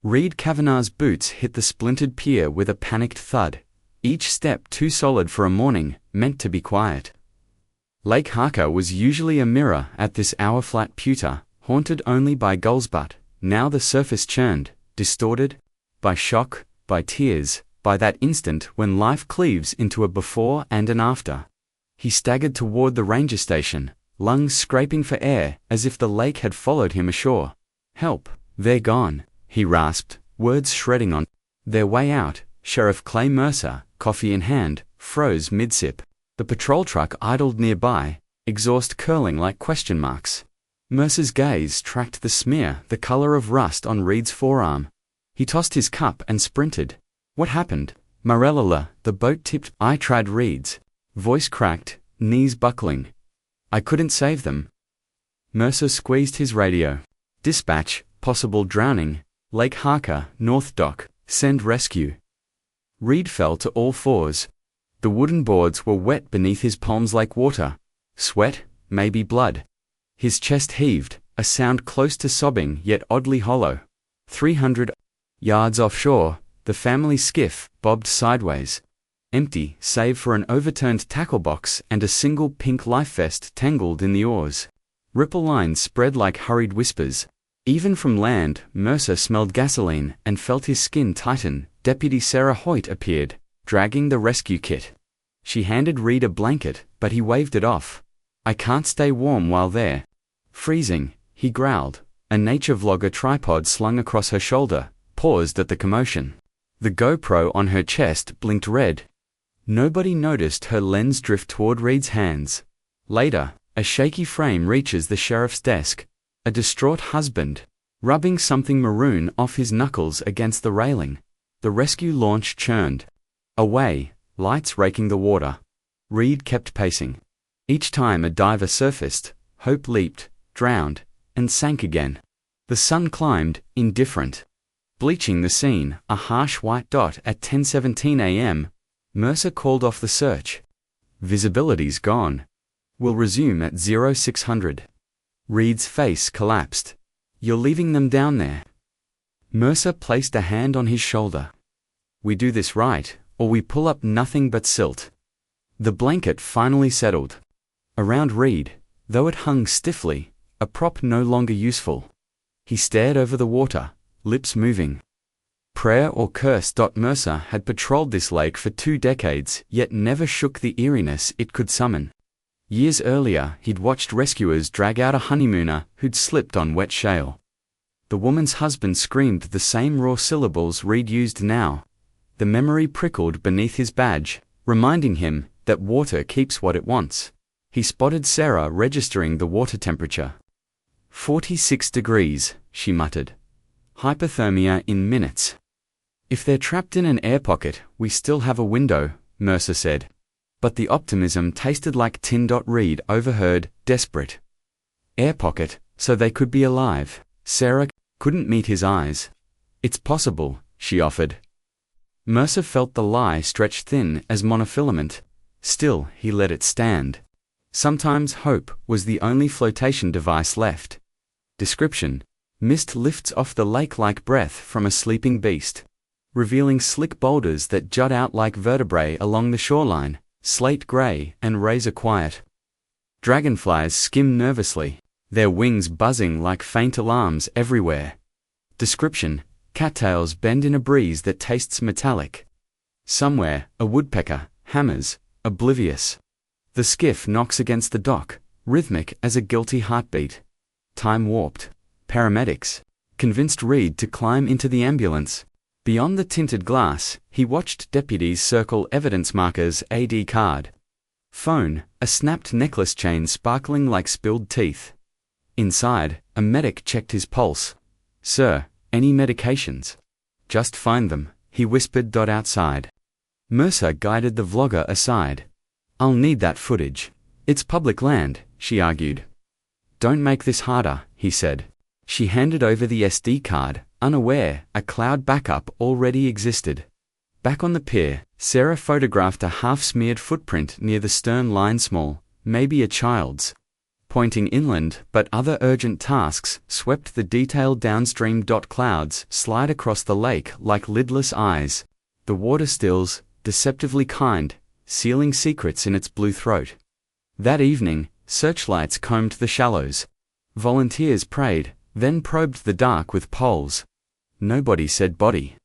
Reed Kavanagh's boots hit the splintered pier with a panicked thud, each step too solid for a morning meant to be quiet. Lake Harker was usually a mirror at this hour, flat pewter, haunted only by gulls, but now the surface churned, distorted, by shock, by tears, by that instant when life cleaves into a before and an after. He staggered toward the ranger station, lungs scraping for air as if the lake had followed him ashore. "Help, they're gone," he rasped, words shredding on their way out. Sheriff Clay Mercer, coffee in hand, froze mid-sip. The patrol truck idled nearby, exhaust curling like question marks. Mercer's gaze tracked the smear, the color of rust on Reed's forearm. He tossed his cup and sprinted. "What happened?" "Marella, the boat tipped." "I tried." Reed's voice cracked, knees buckling. "I couldn't save them." Mercer squeezed his radio. "Dispatch, possible drowning. Lake Harker, North Dock, send rescue." Reed fell to all fours. The wooden boards were wet beneath his palms like water. Sweat, maybe blood. His chest heaved, a sound close to sobbing yet oddly hollow. 300 yards offshore, the family skiff bobbed sideways. Empty, save for an overturned tackle box and a single pink life vest tangled in the oars. Ripple lines spread like hurried whispers. Even from land, Mercer smelled gasoline and felt his skin tighten. Deputy Sarah Hoyt appeared, dragging the rescue kit. She handed Reed a blanket, but he waved it off. "I can't stay warm while there." "Freezing," he growled. A nature vlogger tripod slung across her shoulder paused at the commotion. The GoPro on her chest blinked red. Nobody noticed her lens drift toward Reed's hands. Later, a shaky frame reaches the sheriff's desk. A distraught husband, rubbing something maroon off his knuckles against the railing. The rescue launch churned away, lights raking the water. Reed kept pacing. Each time a diver surfaced, hope leaped, drowned, and sank again. The sun climbed, indifferent, bleaching the scene, a harsh white dot at 10:17 a.m. Mercer called off the search. "Visibility's gone. We'll resume at 0600. Reed's face collapsed. "You're leaving them down there?" Mercer placed a hand on his shoulder. "We do this right, or we pull up nothing but silt." The blanket finally settled around Reed, though it hung stiffly, a prop no longer useful. He stared over the water, lips moving. Prayer or curse. Mercer had patrolled this lake for 2 decades, yet never shook the eeriness it could summon. Years earlier, he'd watched rescuers drag out a honeymooner who'd slipped on wet shale. The woman's husband screamed the same raw syllables Reed used now. The memory prickled beneath his badge, reminding him that water keeps what it wants. He spotted Sarah registering the water temperature. 46 degrees, she muttered. Hypothermia in minutes. "If they're trapped in an air pocket, we still have a window," Mercer said. But the optimism tasted like tin. Reed overheard, desperate. "Air pocket, so they could be alive." Sarah couldn't meet his eyes. "It's possible," she offered. Mercer felt the lie stretch thin as monofilament. Still, he let it stand. Sometimes hope was the only flotation device left. Description: mist lifts off the lake like breath from a sleeping beast, revealing slick boulders that jut out like vertebrae along the shoreline, slate gray and razor quiet. Dragonflies skim nervously, their wings buzzing like faint alarms everywhere. Description: cattails bend in a breeze that tastes metallic. Somewhere, a woodpecker hammers, oblivious. The skiff knocks against the dock, rhythmic as a guilty heartbeat. Time warped. Paramedics convinced Reed to climb into the ambulance. Beyond the tinted glass, he watched deputies circle evidence markers: AD card, phone, a snapped necklace chain sparkling like spilled teeth. Inside, a medic checked his pulse. "Sir, any medications?" "Just find them," he whispered. Outside. Mercer guided the vlogger aside. "I'll need that footage." "It's public land," she argued. "Don't make this harder," he said. She handed over the SD card, unaware a cloud backup already existed. Back on the pier, Sarah photographed a half-smeared footprint near the stern line, small, maybe a child's. pointing inland, but other urgent tasks swept the detailed downstream. Clouds slide across the lake like lidless eyes. The water stills, deceptively kind, sealing secrets in its blue throat. That evening, searchlights combed the shallows. Volunteers prayed, then probed the dark with poles. Nobody said body.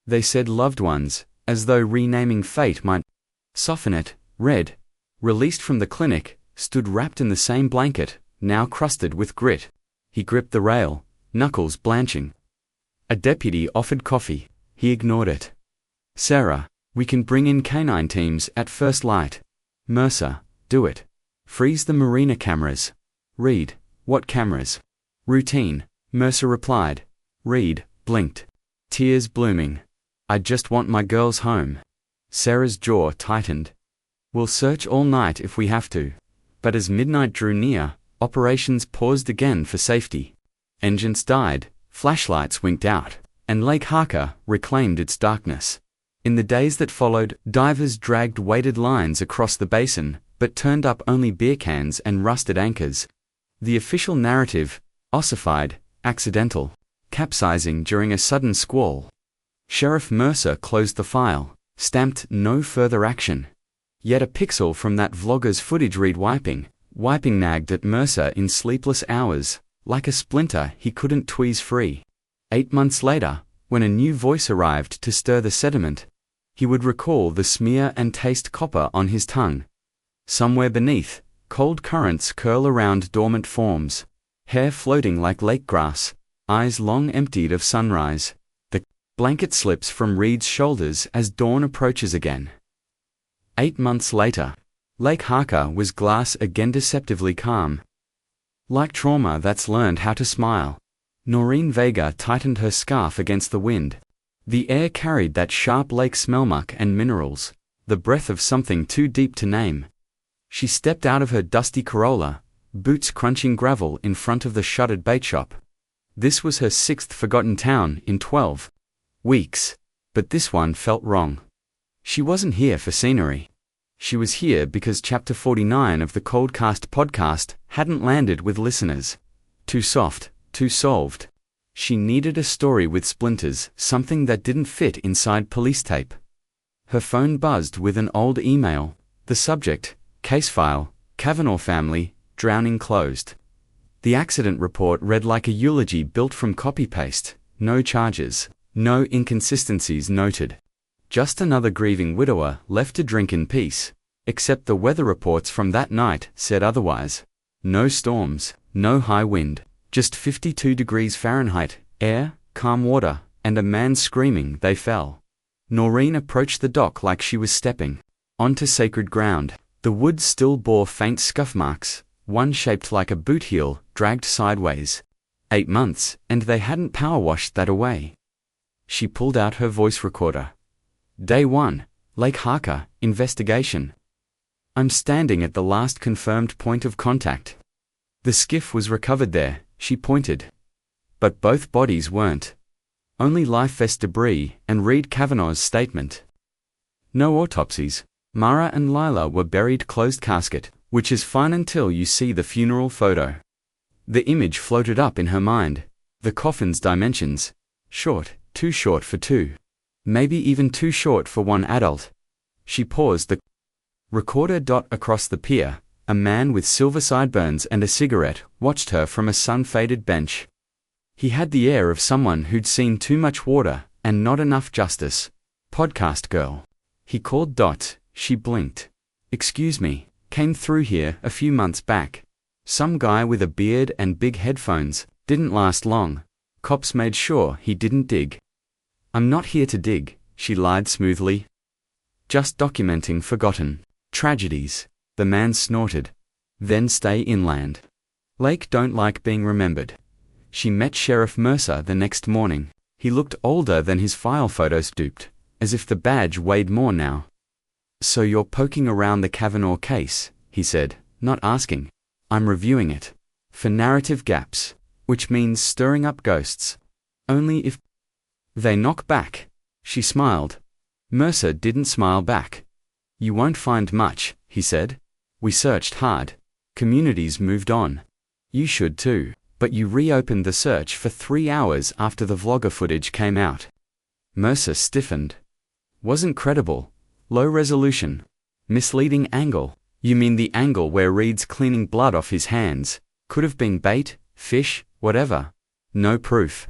They said loved ones, as though renaming fate might soften it. Red, released from the clinic, stood wrapped in the same blanket, now crusted with grit. He gripped the rail, knuckles blanching. A deputy offered coffee. He ignored it. Sarah, we can bring in canine teams at first light. Mercer, do it. Freeze the marina cameras. Reed, what cameras? Routine, Mercer replied. Reed blinked. Tears blooming. I just want my girls home. Sarah's jaw tightened. We'll search all night if we have to. But as midnight drew near, operations paused again for safety. Engines died, flashlights winked out, and Lake Harker reclaimed its darkness. In the days that followed, divers dragged weighted lines across the basin, but turned up only beer cans and rusted anchors. The official narrative, ossified, accidental, capsizing during a sudden squall. Sheriff Mercer closed the file, stamped no further action. Yet a pixel from that vlogger's footage read wiping nagged at Mercer in sleepless hours, like a splinter he couldn't tweeze free. 8 months later, when a new voice arrived to stir the sediment, he would recall the smear and taste copper on his tongue. Somewhere beneath, cold currents curl around dormant forms, hair floating like lake grass, eyes long emptied of sunrise. The blanket slips from Reed's shoulders as dawn approaches again. 8 months later, Lake Harker was glass again, deceptively calm. Like trauma that's learned how to smile. Noreen Vega tightened her scarf against the wind. The air carried that sharp lake smell, muck and minerals, the breath of something too deep to name. She stepped out of her dusty Corolla, boots crunching gravel in front of the shuttered bait shop. This was her 6th forgotten town in 12 weeks, but this one felt wrong. She wasn't here for scenery. She was here because Chapter 49 of the Coldcast podcast hadn't landed with listeners. Too soft, too solved. She needed a story with splinters, something that didn't fit inside police tape. Her phone buzzed with an old email. The subject, case file, Kavanaugh family, drowning closed. The accident report read like a eulogy built from copy-paste. No charges, no inconsistencies noted. Just another grieving widower left to drink in peace, except the weather reports from that night said otherwise. No storms, no high wind, just 52 degrees Fahrenheit, air, calm water, and a man screaming they fell. Noreen approached the dock like she was stepping onto sacred ground. The wood still bore faint scuff marks, one shaped like a boot heel, dragged sideways. 8 months, and they hadn't power washed that away. She pulled out her voice recorder. Day 1, Lake Harker, investigation. I'm standing at the last confirmed point of contact. The skiff was recovered there, she pointed. But both bodies weren't. Only life vest debris and Reed Kavanaugh's statement. No autopsies. Mara and Lila were buried closed casket, which is fine until you see the funeral photo. The image floated up in her mind. The coffin's dimensions. Short, too short for two. Maybe even too short for one adult. She paused the recorder. Across the pier, a man with silver sideburns and a cigarette watched her from a sun-faded bench. He had the air of someone who'd seen too much water and not enough justice. Podcast girl. He called. She blinked. Excuse me, came through here a few months back. Some guy with a beard and big headphones, didn't last long. Cops made sure he didn't dig. I'm not here to dig, she lied smoothly. Just documenting forgotten tragedies, the man snorted. Then stay inland. Lake don't like being remembered. She met Sheriff Mercer the next morning. He looked older than his file photos duped, as if the badge weighed more now. So you're poking around the Kavanaugh case, he said, not asking. I'm reviewing it. For narrative gaps, which means stirring up ghosts. Only if they knock back. She smiled. Mercer didn't smile back. You won't find much, he said. We searched hard. Communities moved on. You should too, but you reopened the search for 3 hours after the vlogger footage came out. Mercer stiffened. Wasn't credible. Low resolution. Misleading angle. You mean the angle where Reed's cleaning blood off his hands? Could have been bait, fish, whatever. No proof.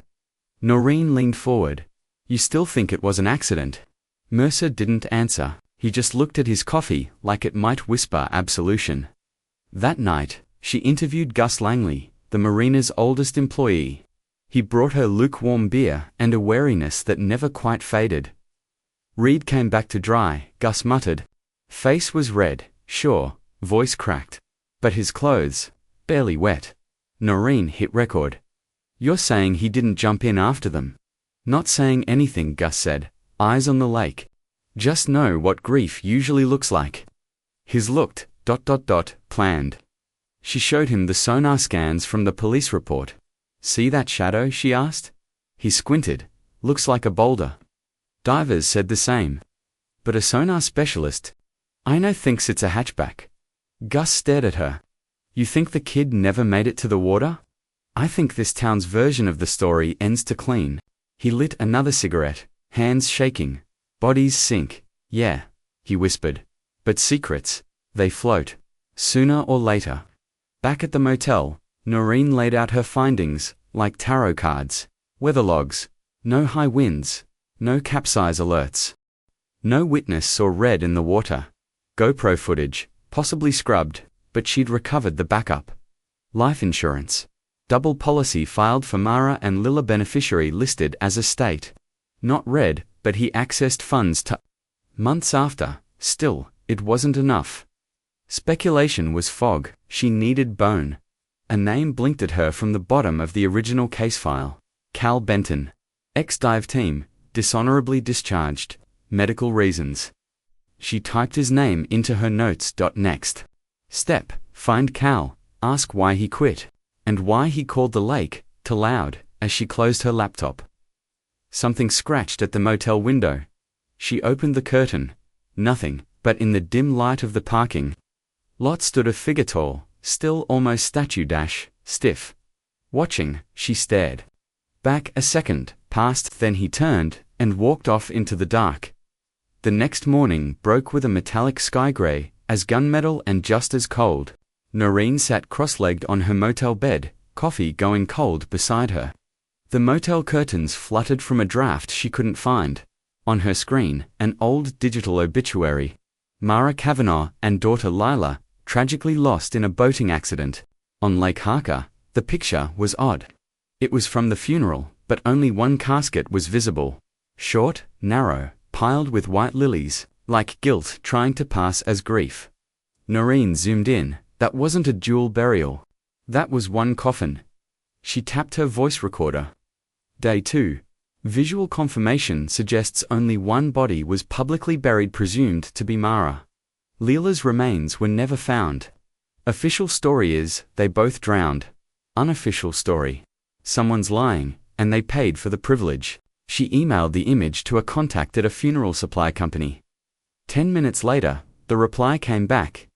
Noreen leaned forward. You still think it was an accident? Mercer didn't answer. He just looked at his coffee like it might whisper absolution. That night, she interviewed Gus Langley, the marina's oldest employee. He brought her lukewarm beer and a wariness that never quite faded. Reed came back to dry, Gus muttered. Face was red, sure, voice cracked. But his clothes, barely wet. Noreen hit record. You're saying he didn't jump in after them? Not saying anything, Gus said, eyes on the lake. Just know what grief usually looks like. His looked, planned. She showed him the sonar scans from the police report. See that shadow, she asked. He squinted. Looks like a boulder. Divers said the same. But a sonar specialist? Ina thinks it's a hatchback. Gus stared at her. You think the kid never made it to the water? I think this town's version of the story ends to clean. He lit another cigarette, hands shaking. Bodies sink. Yeah, he whispered. But secrets, they float. Sooner or later. Back at the motel, Noreen laid out her findings, like tarot cards. Weather logs. No high winds. No capsize alerts. No witness saw red in the water. GoPro footage, possibly scrubbed, but she'd recovered the backup. Life insurance. Double policy filed for Mara and Lilla, beneficiary listed as estate. Not red, but he accessed funds to... Months after, still, it wasn't enough. Speculation was fog. She needed bone. A name blinked at her from the bottom of the original case file. Cal Benton. Ex-dive team, dishonorably discharged. Medical reasons. She typed his name into her notes. Next step, find Cal, ask why he quit, and why he called the lake, to loud, as she closed her laptop. Something scratched at the motel window. She opened the curtain. Nothing, but in the dim light of the parking lot stood a figure tall, still almost statue, stiff. Watching, she stared. Back a second, passed, then he turned, and walked off into the dark. The next morning broke with a metallic sky gray, as gunmetal and just as cold. Noreen sat cross-legged on her motel bed, coffee going cold beside her. The motel curtains fluttered from a draft she couldn't find. On her screen, an old digital obituary. Mara Kavanagh and daughter Lila, tragically lost in a boating accident. On Lake Harker, the picture was odd. It was from the funeral, but only one casket was visible. Short, narrow, piled with white lilies, like guilt trying to pass as grief. Noreen zoomed in. That wasn't a dual burial. That was one coffin. She tapped her voice recorder. Day 2. Visual confirmation suggests only one body was publicly buried, presumed to be Mara. Lila's remains were never found. Official story is, they both drowned. Unofficial story. Someone's lying, and they paid for the privilege. She emailed the image to a contact at a funeral supply company. 10 minutes later, the reply came back.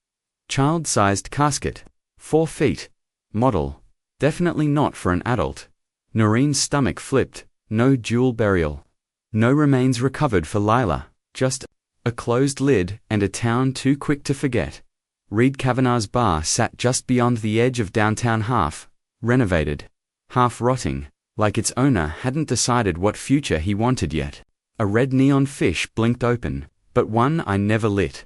Child-sized casket. 4 feet. Model. Definitely not for an adult. Noreen's stomach flipped. No dual burial. No remains recovered for Lila. Just a closed lid and a town too quick to forget. Reed Kavanagh's bar sat just beyond the edge of downtown, half renovated, half rotting, like its owner hadn't decided what future he wanted yet. A red neon fish blinked open, but one eye never lit.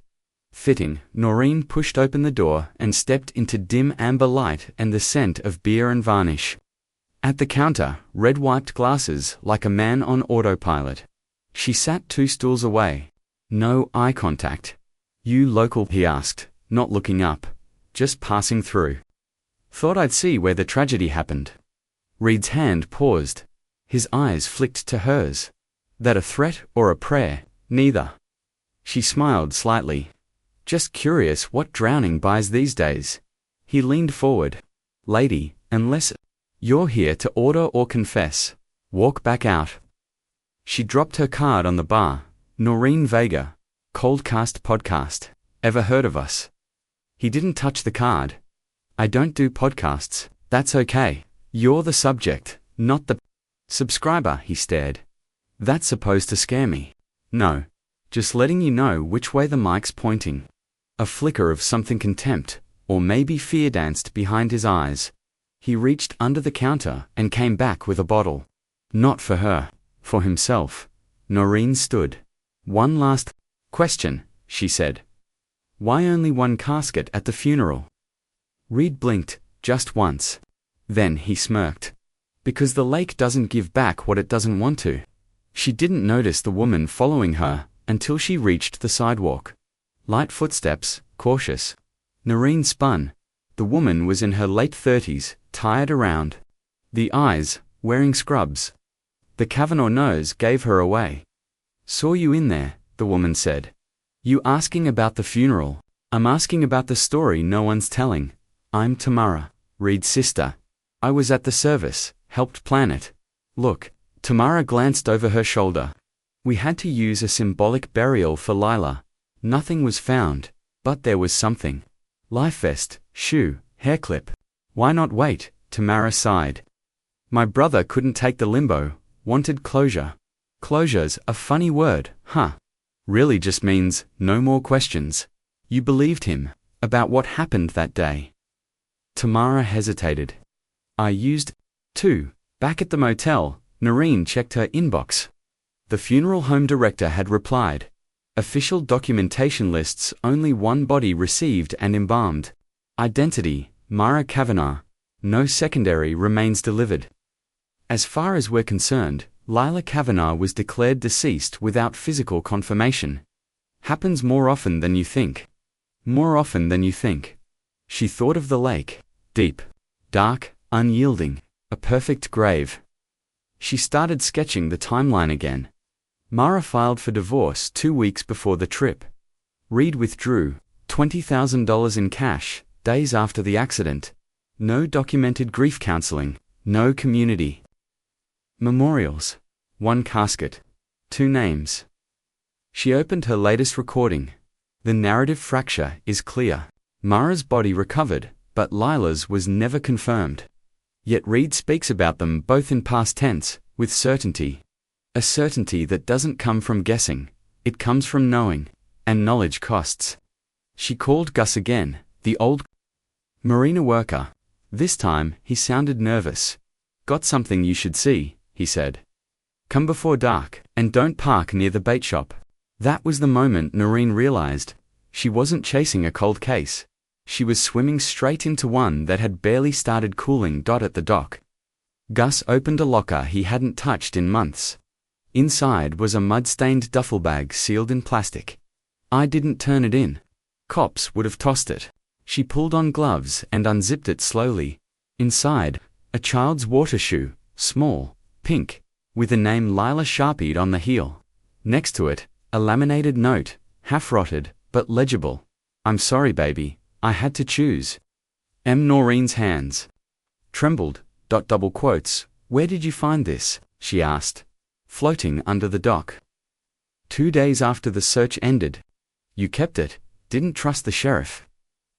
Fitting, Noreen pushed open the door and stepped into dim amber light and the scent of beer and varnish. At the counter, Red wiped glasses like a man on autopilot. She sat 2 stools away. No eye contact. You local? He asked, not looking up, just passing through. Thought I'd see where the tragedy happened. Reed's hand paused. His eyes flicked to hers. That a threat or a prayer? Neither. She smiled slightly. Just curious what drowning buys these days. He leaned forward. Lady, unless you're here to order or confess, walk back out. She dropped her card on the bar. Noreen Vega, Coldcast Podcast. Ever heard of us? He didn't touch the card. I don't do podcasts. That's okay. You're the subject, not the subscriber, he stared. That's supposed to scare me. No. Just letting you know which way the mic's pointing. A flicker of something contempt, or maybe fear danced behind his eyes. He reached under the counter and came back with a bottle. Not for her, for himself. Noreen stood. One last question, she said. Why only one casket at the funeral? Reed blinked, just once. Then he smirked. Because the lake doesn't give back what it doesn't want to. She didn't notice the woman following her until she reached the sidewalk. Light footsteps, cautious. Noreen spun. The woman was in her late 30s, tired around the eyes, wearing scrubs. The Kavanaugh nose gave her away. Saw you in there, the woman said. You asking about the funeral? I'm asking about the story no one's telling. I'm Tamara, Reed's sister. I was at the service, helped plan it. Look, Tamara glanced over her shoulder. We had to use a symbolic burial for Lila. Nothing was found, but there was something. Life vest, shoe, hair clip. Why not wait? Tamara sighed. My brother couldn't take the limbo, wanted closure. Closure's a funny word, huh? Really just means no more questions. You believed him, about what happened that day. Tamara hesitated. I used to. Back at the motel, Noreen checked her inbox. The funeral home director had replied. Official documentation lists only one body received and embalmed. Identity, Mara Kavanaugh. No secondary remains delivered. As far as we're concerned, Lila Kavanaugh was declared deceased without physical confirmation. Happens more often than you think. More often than you think. She thought of the lake. Deep, dark, unyielding, a perfect grave. She started sketching the timeline again. Mara filed for divorce 2 weeks before the trip. Reed withdrew $20,000 in cash, days after the accident. No documented grief counseling, no community memorials. 1 casket. 2 names. She opened her latest recording. The narrative fracture is clear. Mara's body recovered, but Lila's was never confirmed. Yet Reed speaks about them both in past tense, with certainty. A certainty that doesn't come from guessing, it comes from knowing, and knowledge costs. She called Gus again, the old marina worker. This time, he sounded nervous. Got something you should see, he said. Come before dark, and don't park near the bait shop. That was the moment Noreen realized. She wasn't chasing a cold case. She was swimming straight into one that had barely started cooling. At the dock. Gus opened a locker he hadn't touched in months. Inside was a mud-stained duffel bag sealed in plastic. I didn't turn it in. Cops would have tossed it. She pulled on gloves and unzipped it slowly. Inside, a child's water shoe, small, pink, with the name Lila sharpied on the heel. Next to it, a laminated note, half-rotted, but legible. I'm sorry, baby, I had to choose. Noreen's hands trembled. Double quotes. Where did you find this? She asked. Floating under the dock. 2 days after the search ended. You kept it, didn't trust the sheriff.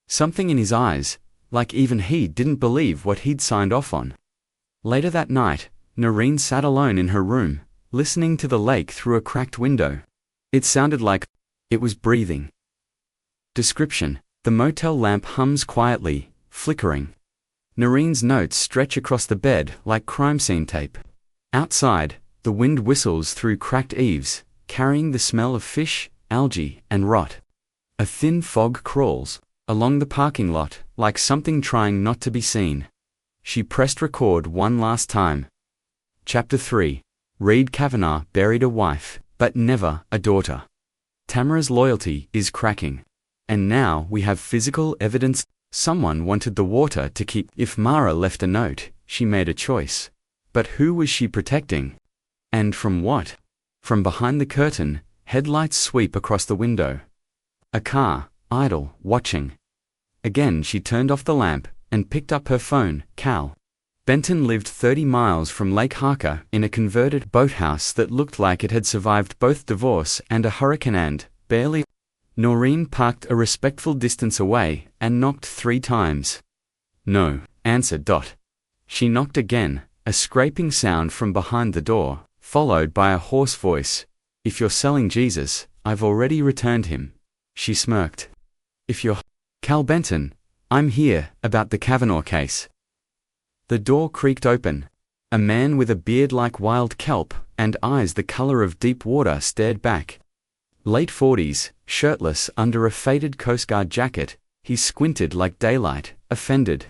Something in his eyes, like even he didn't believe what he'd signed off on. Later that night, Noreen sat alone in her room, listening to the lake through a cracked window. It sounded like it was breathing. Description: the motel lamp hums quietly, flickering. Noreen's notes stretch across the bed like crime scene tape. Outside, the wind whistles through cracked eaves, carrying the smell of fish, algae, and rot. A thin fog crawls along the parking lot, like something trying not to be seen. She pressed record one last time. Chapter 3. Reed Kavanaugh buried a wife, but never a daughter. Tamara's loyalty is cracking. And now we have physical evidence. Someone wanted the water to keep. If Mara left a note, she made a choice. But who was she protecting? And from what? From behind the curtain, headlights sweep across the window. A car, idle, watching. Again she turned off the lamp and picked up her phone. Cal Benton lived 30 miles from Lake Harker in a converted boathouse that looked like it had survived both divorce and a hurricane and, barely. Noreen parked a respectful distance away and knocked 3 times. No, answered Dot. She knocked again, a scraping sound from behind the door, followed by a hoarse voice. If you're selling Jesus, I've already returned him. She smirked. If you're Cal Benton, I'm here, about the Kavanaugh case. The door creaked open. A man with a beard like wild kelp and eyes the color of deep water stared back. Late 40s, shirtless under a faded Coast Guard jacket, he squinted like daylight, offended.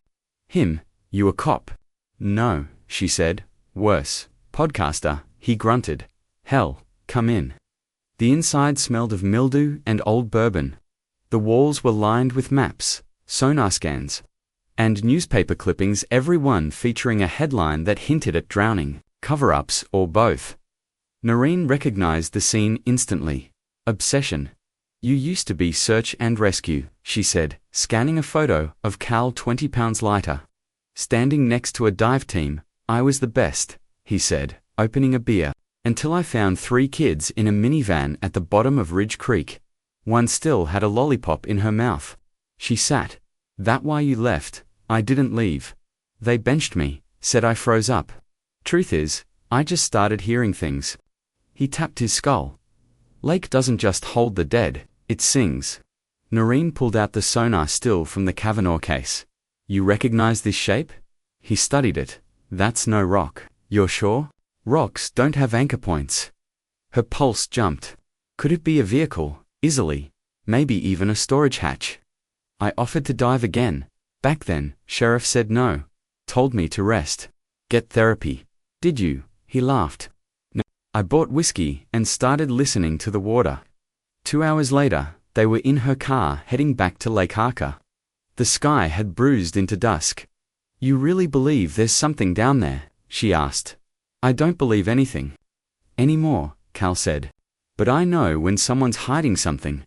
Him, you a cop? No, she said. Worse, podcaster, he grunted. Hell, come in. The inside smelled of mildew and old bourbon. The walls were lined with maps, sonar scans, and newspaper clippings, every one featuring a headline that hinted at drowning, cover-ups, or both. Noreen recognized the scene instantly. Obsession. You used to be search and rescue, she said, scanning a photo of Cal 20 pounds lighter. Standing next to a dive team, I was the best, he said, opening a beer, until I found 3 kids in a minivan at the bottom of Ridge Creek. One still had a lollipop in her mouth. She sat. That why you left? I didn't leave. They benched me, said I froze up. Truth is, I just started hearing things. He tapped his skull. Lake doesn't just hold the dead, it sings. Noreen pulled out the sonar still from the Kavanaugh case. You recognize this shape? He studied it. That's no rock. You're sure? Rocks don't have anchor points. Her pulse jumped. Could it be a vehicle? Easily. Maybe even a storage hatch. I offered to dive again. Back then, Sheriff said no. Told me to rest. Get therapy. Did you? He laughed. No. I bought whiskey and started listening to the water. 2 hours later, they were in her car heading back to Lake Harker. The sky had bruised into dusk. You really believe there's something down there? She asked. I don't believe anything. Anymore, Cal said. But I know when someone's hiding something.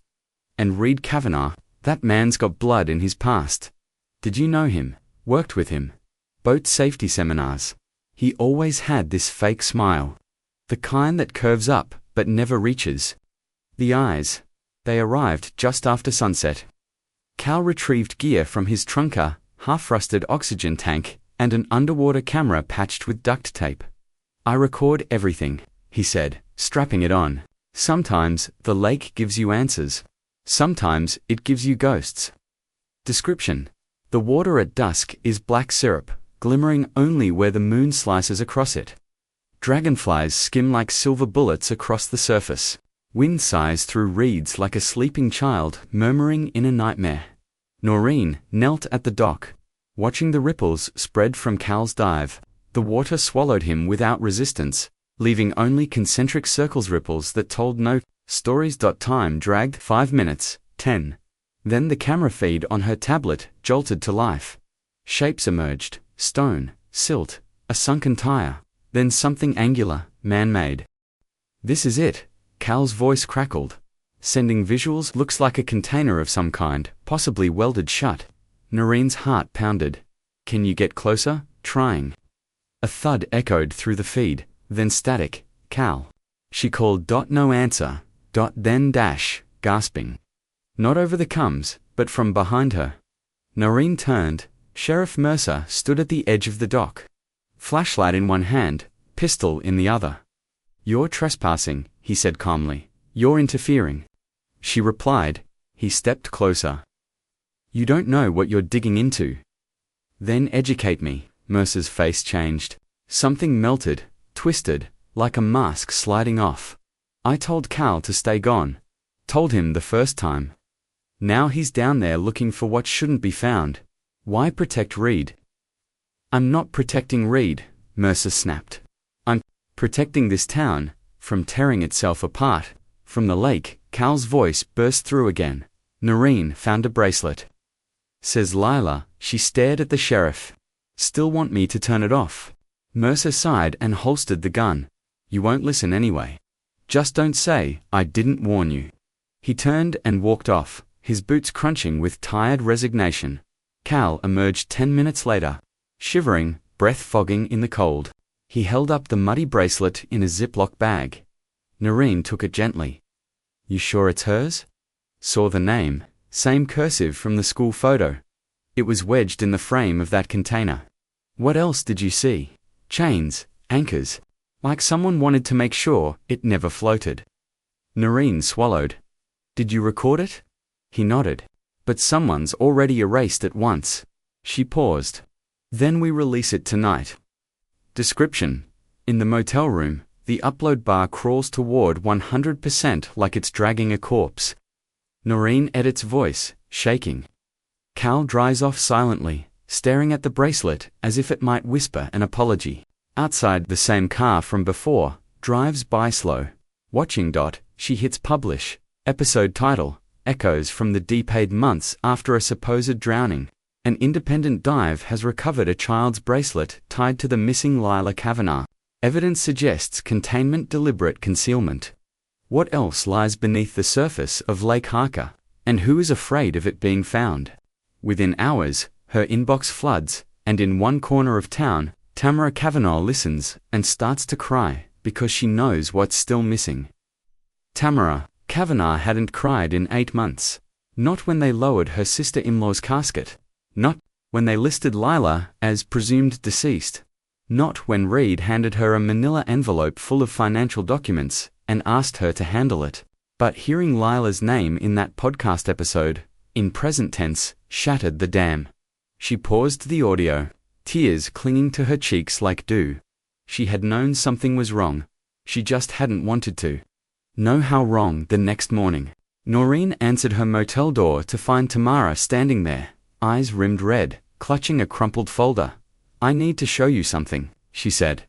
And Reed Kavanaugh, that man's got blood in his past. Did you know him? Worked with him? Boat safety seminars. He always had this fake smile. The kind that curves up, but never reaches. The eyes. They arrived just after sunset. Cal retrieved gear from his trunker, half-rusted oxygen tank, and an underwater camera patched with duct tape. I record everything, he said, strapping it on. Sometimes, the lake gives you answers. Sometimes, it gives you ghosts. Description. The water at dusk is black syrup, glimmering only where the moon slices across it. Dragonflies skim like silver bullets across the surface. Wind sighs through reeds like a sleeping child murmuring in a nightmare. Noreen knelt at the dock. Watching the ripples spread from Cal's dive, the water swallowed him without resistance, leaving only concentric circles ripples that told no stories. Time dragged 5 minutes, 10. Then the camera feed on her tablet jolted to life. Shapes emerged, stone, silt, a sunken tire, then something angular, man-made. This is it, Cal's voice crackled. Sending visuals. Looks like a container of some kind, possibly welded shut. Noreen's heart pounded. Can you get closer? Trying. A thud echoed through the feed, then static. Cal. She called. No answer. Then dash, gasping. Not over the coms, but from behind her. Noreen turned. Sheriff Mercer stood at the edge of the dock. Flashlight in one hand, pistol in the other. You're trespassing, he said calmly. You're interfering. She replied. He stepped closer. You don't know what you're digging into. Then educate me. Mercer's face changed. Something melted, twisted, like a mask sliding off. I told Cal to stay gone. Told him the first time. Now he's down there looking for what shouldn't be found. Why protect Reed? I'm not protecting Reed, Mercer snapped. I'm protecting this town from tearing itself apart. From the lake, Cal's voice burst through again. Noreen found a bracelet. Says Lila. She stared at the sheriff. Still want me to turn it off? Mercer sighed and holstered the gun. You won't listen anyway. Just don't say I didn't warn you. He turned and walked off, his boots crunching with tired resignation. Cal emerged 10 minutes later, shivering, breath fogging in the cold. He held up the muddy bracelet in a Ziploc bag. Noreen took it gently. You sure it's hers? Saw the name, same cursive from the school photo. It was wedged in the frame of that container. What else did you see? Chains, anchors. Like someone wanted to make sure it never floated. Noreen swallowed. Did you record it? He nodded. But someone's already erased it once. She paused. Then we release it tonight. Description. In the motel room, the upload bar crawls toward 100% like it's dragging a corpse. Noreen edits voice, shaking. Cal dries off silently, staring at the bracelet as if it might whisper an apology. Outside, the same car from before drives by slow. Watching. She hits publish. Episode title, echoes from the deep months after a supposed drowning. An independent dive has recovered a child's bracelet tied to the missing Lila Kavanagh. Evidence suggests containment, deliberate concealment. What else lies beneath the surface of Lake Harker, and who is afraid of it being found? Within hours, her inbox floods, and in one corner of town, Tamara Kavanagh listens and starts to cry because she knows what's still missing. Tamara Kavanagh hadn't cried in 8 months. Not when they lowered her sister-in-law's casket. Not when they listed Lila as presumed deceased. Not when Reed handed her a manila envelope full of financial documents and asked her to handle it. But hearing Lila's name in that podcast episode, in present tense, shattered the dam. She paused the audio, tears clinging to her cheeks like dew. She had known something was wrong. She just hadn't wanted to know how wrong. The next morning, Noreen answered her motel door to find Tamara standing there, eyes rimmed red, clutching a crumpled folder. I need to show you something, she said.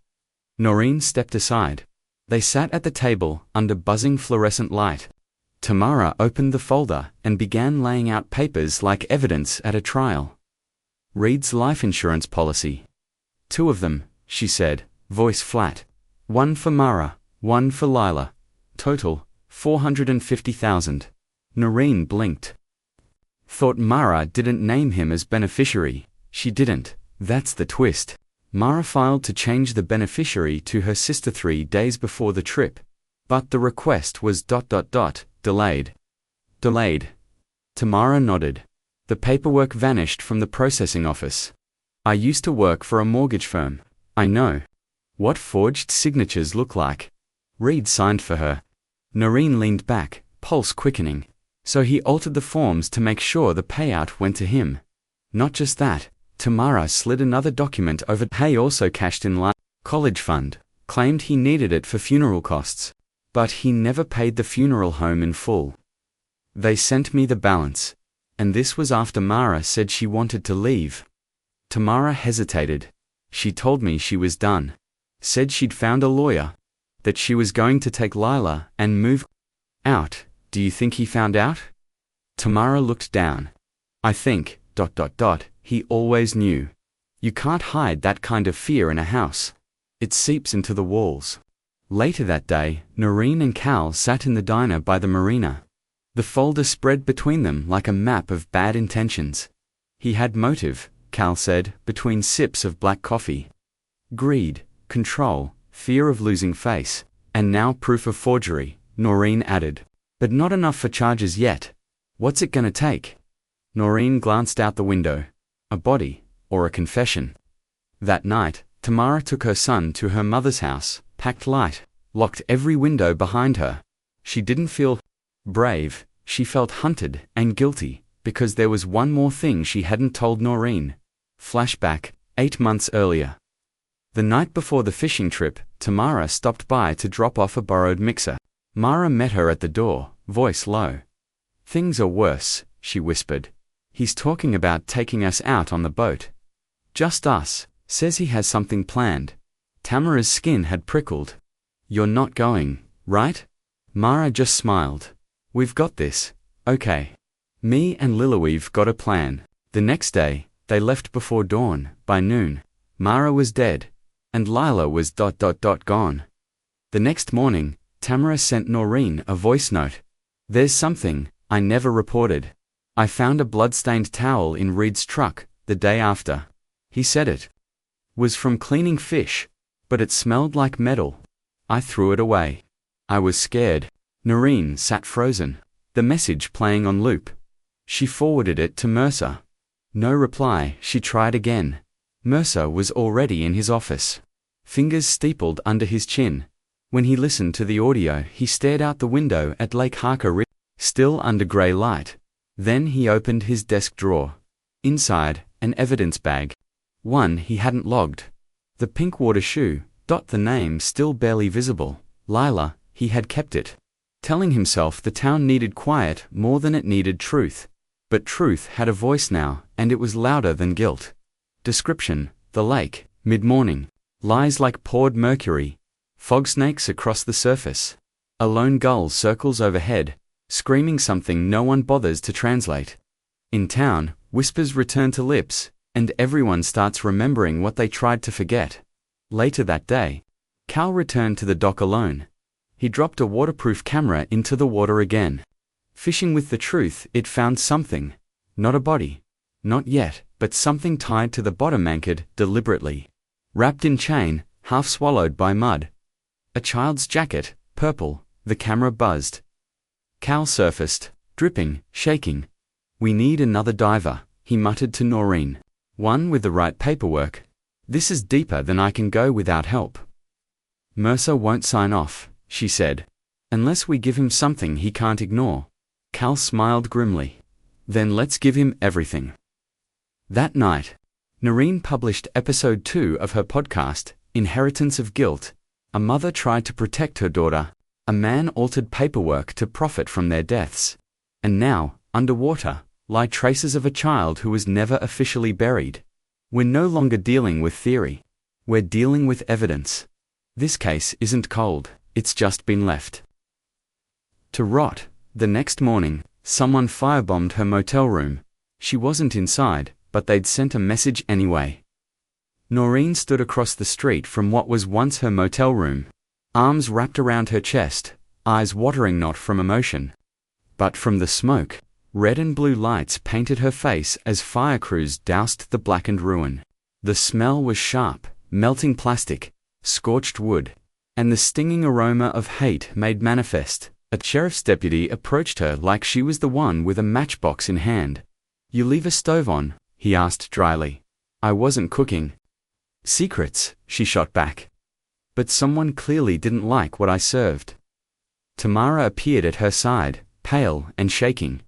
Noreen stepped aside. They sat at the table under buzzing fluorescent light. Tamara opened the folder and began laying out papers like evidence at a trial. Reed's life insurance policy. 2 of them, she said, voice flat. 1 for Mara, 1 for Lila. Total, $450,000. Noreen blinked. Thought Mara didn't name him as beneficiary. She didn't. That's the twist. Mara filed to change the beneficiary to her sister 3 days before the trip. But the request was ... delayed. Delayed. Tamara nodded. The paperwork vanished from the processing office. I used to work for a mortgage firm. I know what forged signatures look like. Reed signed for her. Noreen leaned back, pulse quickening. So he altered the forms to make sure the payout went to him. Not just that, Tamara slid another document over. Hay also cashed in Lila's college fund, claimed he needed it for funeral costs. But he never paid the funeral home in full. They sent me the balance. And this was after Mara said she wanted to leave. Tamara hesitated. She told me she was done. Said she'd found a lawyer. That she was going to take Lila and move out. Do you think he found out? Tamara looked down. I think, ... he always knew. You can't hide that kind of fear in a house. It seeps into the walls. Later that day, Noreen and Cal sat in the diner by the marina. The folder spread between them like a map of bad intentions. He had motive, Cal said, between sips of black coffee. Greed, control, fear of losing face, and now proof of forgery, Noreen added. But not enough for charges yet. What's it gonna take? Noreen glanced out the window. A body, or a confession. That night, Tamara took her son to her mother's house, packed light, locked every window behind her. She didn't feel brave, she felt hunted and guilty, because there was one more thing she hadn't told Noreen. Flashback, 8 months earlier. The night before the fishing trip, Tamara stopped by to drop off a borrowed mixer. Mara met her at the door, voice low. Things are worse, she whispered. He's talking about taking us out on the boat. Just us, says he has something planned. Tamara's skin had prickled. You're not going, right? Mara just smiled. We've got this, okay. Me and Lilowe've got a plan. The next day, they left before dawn. By noon, Mara was dead, and Lila was ... gone. The next morning, Tamara sent Noreen a voice note. There's something I never reported. I found a blood-stained towel in Reed's truck the day after. He said it was from cleaning fish, but it smelled like metal. I threw it away. I was scared. Noreen sat frozen, the message playing on loop. She forwarded it to Mercer. No reply. She tried again. Mercer was already in his office. Fingers steepled under his chin. When he listened to the audio, he stared out the window at Lake Harker, still under grey light. Then he opened his desk drawer. Inside, an evidence bag. One he hadn't logged. The pink water shoe, the name still barely visible. Lila, he had kept it. Telling himself the town needed quiet more than it needed truth. But truth had a voice now, and it was louder than guilt. Description: the lake, mid-morning. Lies like poured mercury. Fog snakes across the surface. A lone gull circles overhead, screaming something no one bothers to translate. In town, whispers return to lips, and everyone starts remembering what they tried to forget. Later that day, Cal returned to the dock alone. He dropped a waterproof camera into the water again. Fishing with the truth, it found something. Not a body. Not yet, but something tied to the bottom, anchored deliberately. Wrapped in chain, half swallowed by mud. A child's jacket, purple. The camera buzzed. Cal surfaced, dripping, shaking. "We need another diver," he muttered to Noreen. "One with the right paperwork. This is deeper than I can go without help." "Mercer won't sign off," she said. "Unless we give him something he can't ignore." Cal smiled grimly. "Then let's give him everything." That night, Noreen published episode 2 of her podcast, Inheritance of Guilt. A mother tried to protect her daughter. A man altered paperwork to profit from their deaths. And now, underwater, lie traces of a child who was never officially buried. We're no longer dealing with theory. We're dealing with evidence. This case isn't cold, it's just been left to rot. The next morning, someone firebombed her motel room. She wasn't inside, but they'd sent a message anyway. Noreen stood across the street from what was once her motel room, arms wrapped around her chest, eyes watering not from emotion, but from the smoke. Red and blue lights painted her face as fire crews doused the blackened ruin. The smell was sharp, melting plastic, scorched wood, and the stinging aroma of hate made manifest. A sheriff's deputy approached her like she was the one with a matchbox in hand. "You leave a stove on?" he asked dryly. "I wasn't cooking." "Secrets," she shot back. "But someone clearly didn't like what I served." Tamara appeared at her side, pale and shaking.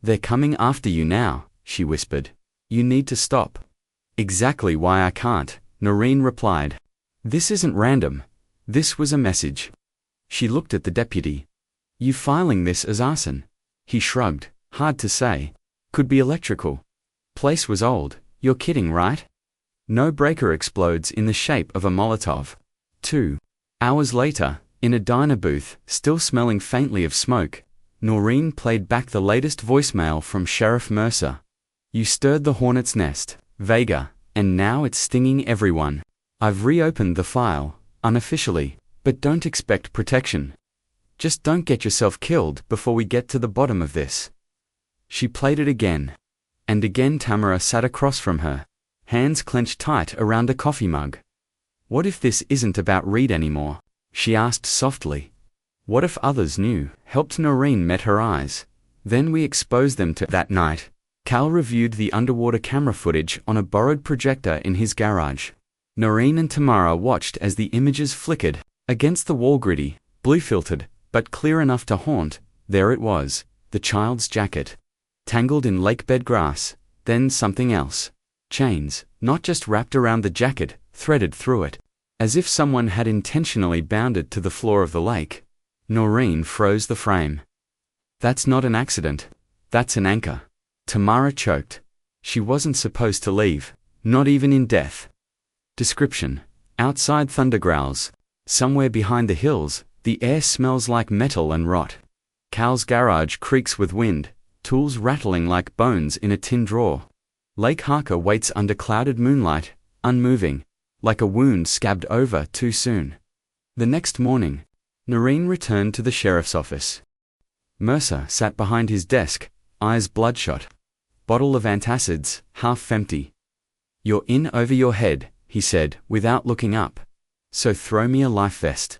"They're coming after you now," she whispered. "You need to stop." "Exactly why I can't," Noreen replied. "This isn't random. This was a message." She looked at the deputy. "You filing this as arson?" He shrugged. "Hard to say. Could be electrical. Place was old. You're kidding, right?" No breaker explodes in the shape of a Molotov. 2 hours later, in a diner booth, still smelling faintly of smoke, Noreen played back the latest voicemail from Sheriff Mercer. "You stirred the hornet's nest, Vega, and now it's stinging everyone. I've reopened the file, unofficially, but don't expect protection. Just don't get yourself killed before we get to the bottom of this." She played it again. And again Tamara sat across from her, hands clenched tight around a coffee mug. "What if this isn't about Reed anymore?" she asked softly. "What if others knew?" Helped Noreen met her eyes. "Then we expose them to..." That night, Cal reviewed the underwater camera footage on a borrowed projector in his garage. Noreen and Tamara watched as the images flickered against the wall, gritty, blue-filtered, but clear enough to haunt. There it was, the child's jacket, tangled in lakebed grass, then something else. Chains, not just wrapped around the jacket, threaded through it, as if someone had intentionally bound it to the floor of the lake. Noreen froze the frame. "That's not an accident. That's an anchor." Tamara choked. She wasn't supposed to leave, not even in death. Description: outside thunder growls. Somewhere behind the hills, the air smells like metal and rot. Cal's garage creaks with wind, tools rattling like bones in a tin drawer. Lake Harker waits under clouded moonlight, unmoving, like a wound scabbed over too soon. The next morning, Noreen returned to the sheriff's office. Mercer sat behind his desk, eyes bloodshot. Bottle of antacids, half empty. "You're in over your head," he said, without looking up. "So throw me a life vest."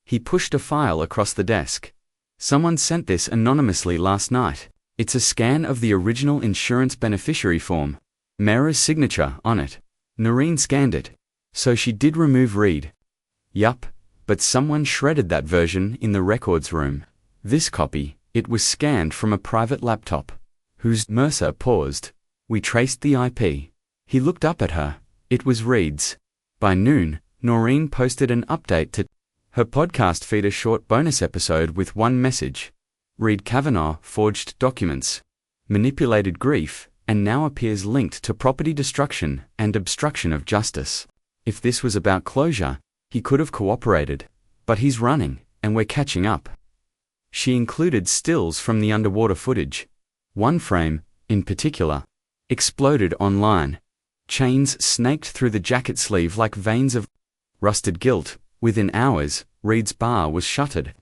He pushed a file across the desk. "Someone sent this anonymously last night. It's a scan of the original insurance beneficiary form. Mera's signature on it. Noreen scanned it. So she did remove Reed. Yup, but someone shredded that version in the records room. This copy, it was scanned from a private laptop. Whose? Mercer paused. We traced the IP. He looked up at her. It was Reed's. By noon, Noreen posted an update to her podcast feed, a short bonus episode with one message. Reed Kavanaugh forged documents, manipulated grief, and now appears linked to property destruction and obstruction of justice. If this was about closure, he could have cooperated, but he's running, and we're catching up. She included stills from the underwater footage. One frame, in particular, exploded online. Chains snaked through the jacket sleeve like veins of rusted guilt. Within hours, Reed's bar was shuttered.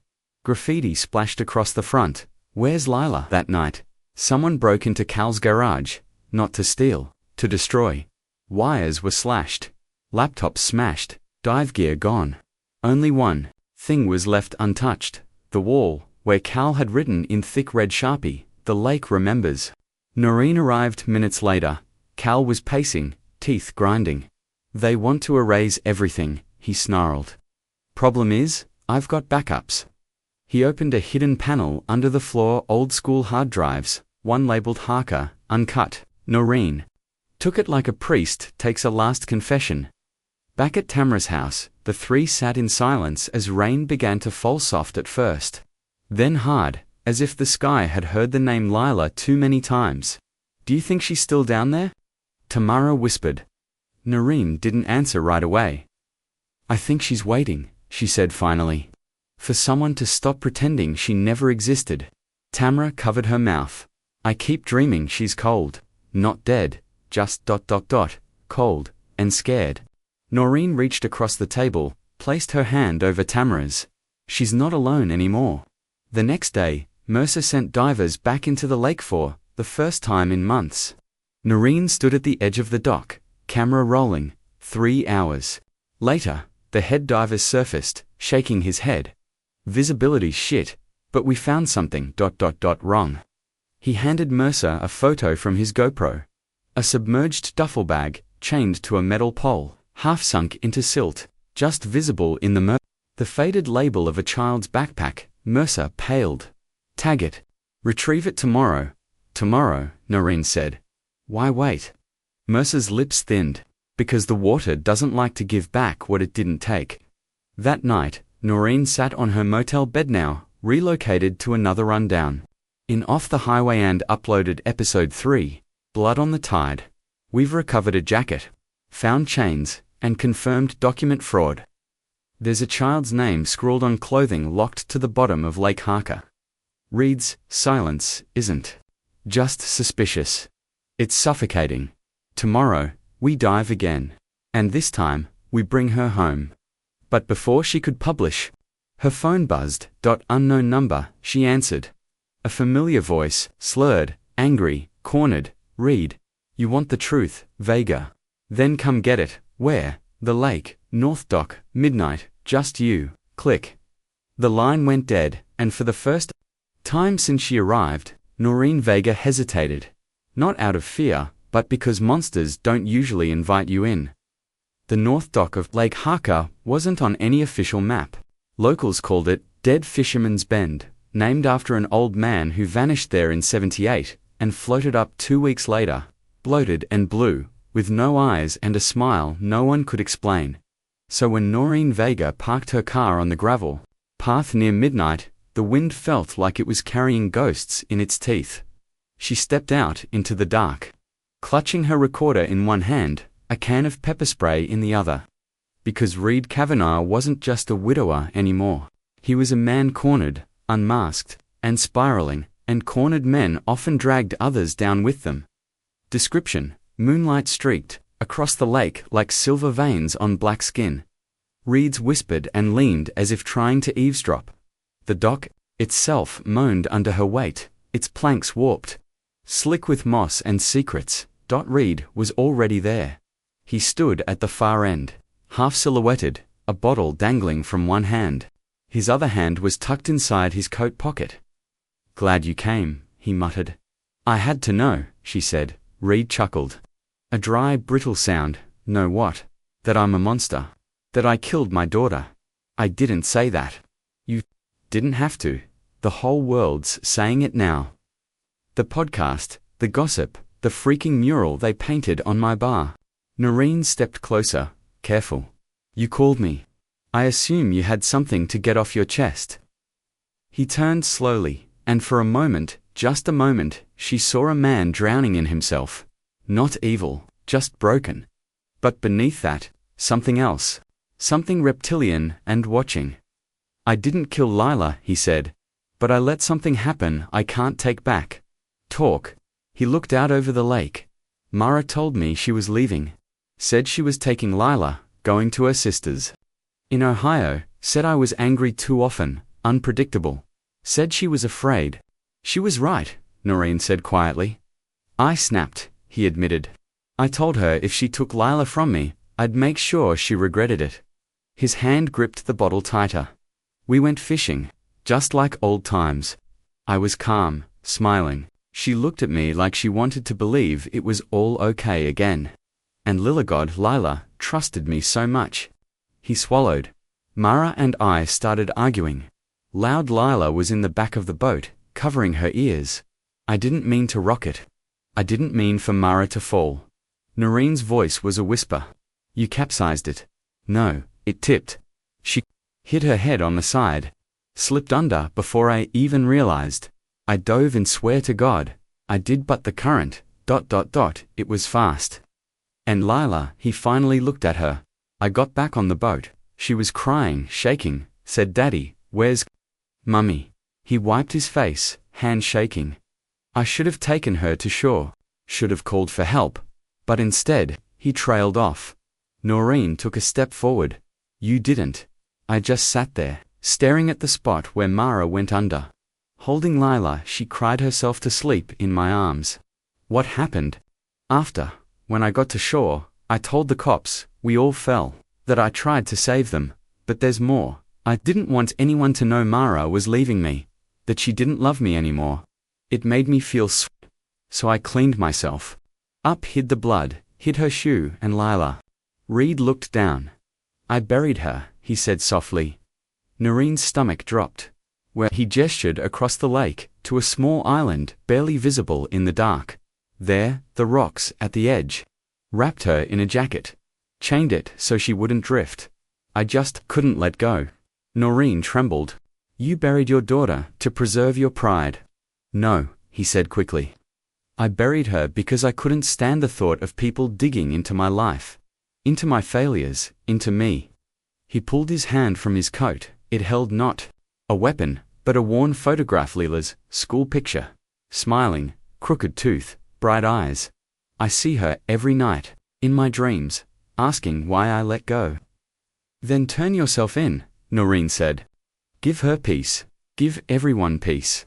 Graffiti splashed across the front. Where's Lila? That night, someone broke into Cal's garage, not to steal, to destroy. Wires were slashed. Laptops smashed. Dive gear gone. Only one thing was left untouched. The wall, where Cal had written in thick red Sharpie, "The lake remembers." Noreen arrived minutes later. Cal was pacing, teeth grinding. They want to erase everything, he snarled. Problem is, I've got backups. He opened a hidden panel under the floor, old-school hard drives, one labeled Harker, uncut. Noreen took it like a priest takes a last confession. Back at Tamara's house, the three sat in silence as rain began to fall, soft at first, then hard, as if the sky had heard the name Lila too many times. Do you think she's still down there? Tamara whispered. Noreen didn't answer right away. I think she's waiting, she said finally, for someone to stop pretending she never existed. Tamara covered her mouth. I keep dreaming she's cold, not dead, just ... cold, and scared. Noreen reached across the table, placed her hand over Tamara's. She's not alone anymore. The next day, Mercer sent divers back into the lake for the first time in months. Noreen stood at the edge of the dock, camera rolling. 3 hours later, the head diver surfaced, shaking his head. Visibility's shit, but we found something ... wrong. He handed Mercer a photo from his GoPro. A submerged duffel bag, chained to a metal pole, half sunk into silt, just visible in the the faded label of a child's backpack. Mercer paled. Tag it. Retrieve it tomorrow. Tomorrow, Noreen said. Why wait? Mercer's lips thinned. Because the water doesn't like to give back what it didn't take. That night, Noreen sat on her motel bed, now relocated to another rundown. In Off the Highway and uploaded episode 3, Blood on the Tide. We've recovered a jacket, found chains, and confirmed document fraud. There's a child's name scrawled on clothing locked to the bottom of Lake Harker. Reed's silence isn't just suspicious. It's suffocating. Tomorrow, we dive again. And this time, we bring her home. But before she could publish, her phone buzzed. Unknown number, she answered. A familiar voice, slurred, angry, cornered. Reed, you want the truth, Vega. Then come get it. Where? The lake, North Dock, midnight, just you. Click. The line went dead, and for the first time since she arrived, Noreen Vega hesitated. Not out of fear, but because monsters don't usually invite you in. The North Dock of Lake Harker wasn't on any official map. Locals called it Dead Fisherman's Bend, named after an old man who vanished there in '78 and floated up 2 weeks later, bloated and blue, with no eyes and a smile no one could explain. So when Noreen Vega parked her car on the gravel path near midnight, the wind felt like it was carrying ghosts in its teeth. She stepped out into the dark, clutching her recorder in one hand, a can of pepper spray in the other. Because Reed Kavanaugh wasn't just a widower anymore. He was a man cornered, unmasked, and spiraling, and cornered men often dragged others down with them. Description: moonlight streaked across the lake like silver veins on black skin. Reeds whispered and leaned as if trying to eavesdrop. The dock itself moaned under her weight, its planks warped, slick with moss and secrets. Reed was already there. He stood at the far end, half silhouetted, a bottle dangling from one hand. His other hand was tucked inside his coat pocket. Glad you came, he muttered. I had to know, she said. Reed chuckled. A dry, brittle sound. Know what? That I'm a monster. That I killed my daughter. I didn't say that. You didn't have to. The whole world's saying it now. The podcast, the gossip, the freaking mural they painted on my bar. Noreen stepped closer. Careful. You called me. I assume you had something to get off your chest. He turned slowly, and for a moment, just a moment, she saw a man drowning in himself. Not evil, just broken. But beneath that, something else. Something reptilian and watching. I didn't kill Lila, he said. But I let something happen I can't take back. Talk. He looked out over the lake. Mara told me she was leaving. Said she was taking Lila, going to her sister's. In Ohio, said I was angry too often, unpredictable. Said she was afraid. She was right, Noreen said quietly. I snapped, he admitted. I told her if she took Lila from me, I'd make sure she regretted it. His hand gripped the bottle tighter. We went fishing, just like old times. I was calm, smiling. She looked at me like she wanted to believe it was all okay again. And Lila trusted me so much. He swallowed. Mara and I started arguing. Loud Lila was in the back of the boat, covering her ears. I didn't mean to rock it. I didn't mean for Mara to fall. Noreen's voice was a whisper. You capsized it. No, it tipped. She hit her head on the side. Slipped under before I even realized. I dove and swear to God, I did, but the current, it was fast. And Lila, he finally looked at her. I got back on the boat. She was crying, shaking, said, Daddy, where's Mummy? He wiped his face, hand shaking. I should have taken her to shore, should have called for help. But instead, he trailed off. Noreen took a step forward. You didn't. I just sat there, staring at the spot where Mara went under. Holding Lila, she cried herself to sleep in my arms. What happened? After, when I got to shore, I told the cops, we all fell, that I tried to save them. But there's more. I didn't want anyone to know Mara was leaving me, that she didn't love me anymore. It made me feel so I cleaned myself. Up, hid the blood, hid her shoe and Lila. Reed looked down. I buried her, he said softly. Noreen's stomach dropped. Where he gestured across the lake, to a small island, barely visible in the dark. There, the rocks at the edge. Wrapped her in a jacket. Chained it so she wouldn't drift. I just couldn't let go. Noreen trembled. You buried your daughter to preserve your pride. No, he said quickly. I buried her because I couldn't stand the thought of people digging into my life. Into my failures, into me. He pulled his hand from his coat. It held not a weapon, but a worn photograph, Lila's school picture. Smiling, crooked tooth, bright eyes. I see her every night, in my dreams, asking why I let go. Then turn yourself in, Noreen said. Give her peace. Give everyone peace.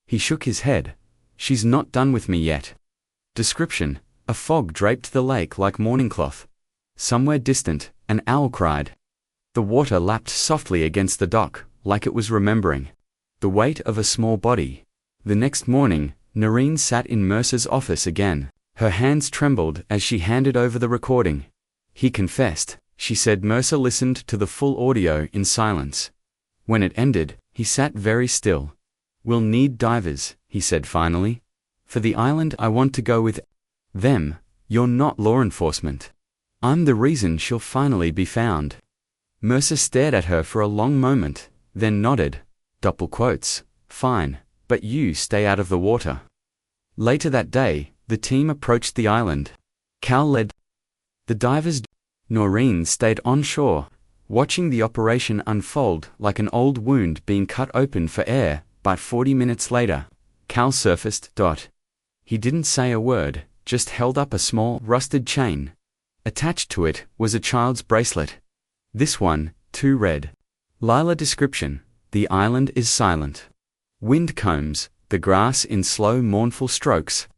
He shook his head. She's not done with me yet. Description: a fog draped the lake like mourning cloth. Somewhere distant, an owl cried. The water lapped softly against the dock, like it was remembering. The weight of a small body. The next morning, Noreen sat in Mercer's office again. Her hands trembled as she handed over the recording. He confessed, she said. Mercer listened to the full audio in silence. When it ended, he sat very still. We'll need divers, he said finally. For the island I want to go with them. You're not law enforcement. I'm the reason she'll finally be found. Mercer stared at her for a long moment, then nodded. Fine, but you stay out of the water. Later that day, the team approached the island. Cal led the divers. Noreen stayed on shore, watching the operation unfold like an old wound being cut open for air, but 40 minutes later, Cal surfaced. He didn't say a word, just held up a small, rusted chain. Attached to it was a child's bracelet. This one, too, read. Lila description: the island is silent. Wind combs the grass in slow, mournful strokes.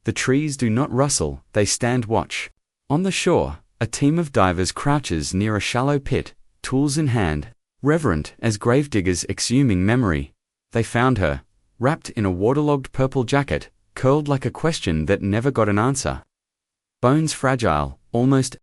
The trees do not rustle, they stand watch. On the shore, a team of divers crouches near a shallow pit, tools in hand, reverent as gravediggers exhuming memory. They found her, wrapped in a waterlogged purple jacket, curled like a question that never got an answer. Bones fragile, almost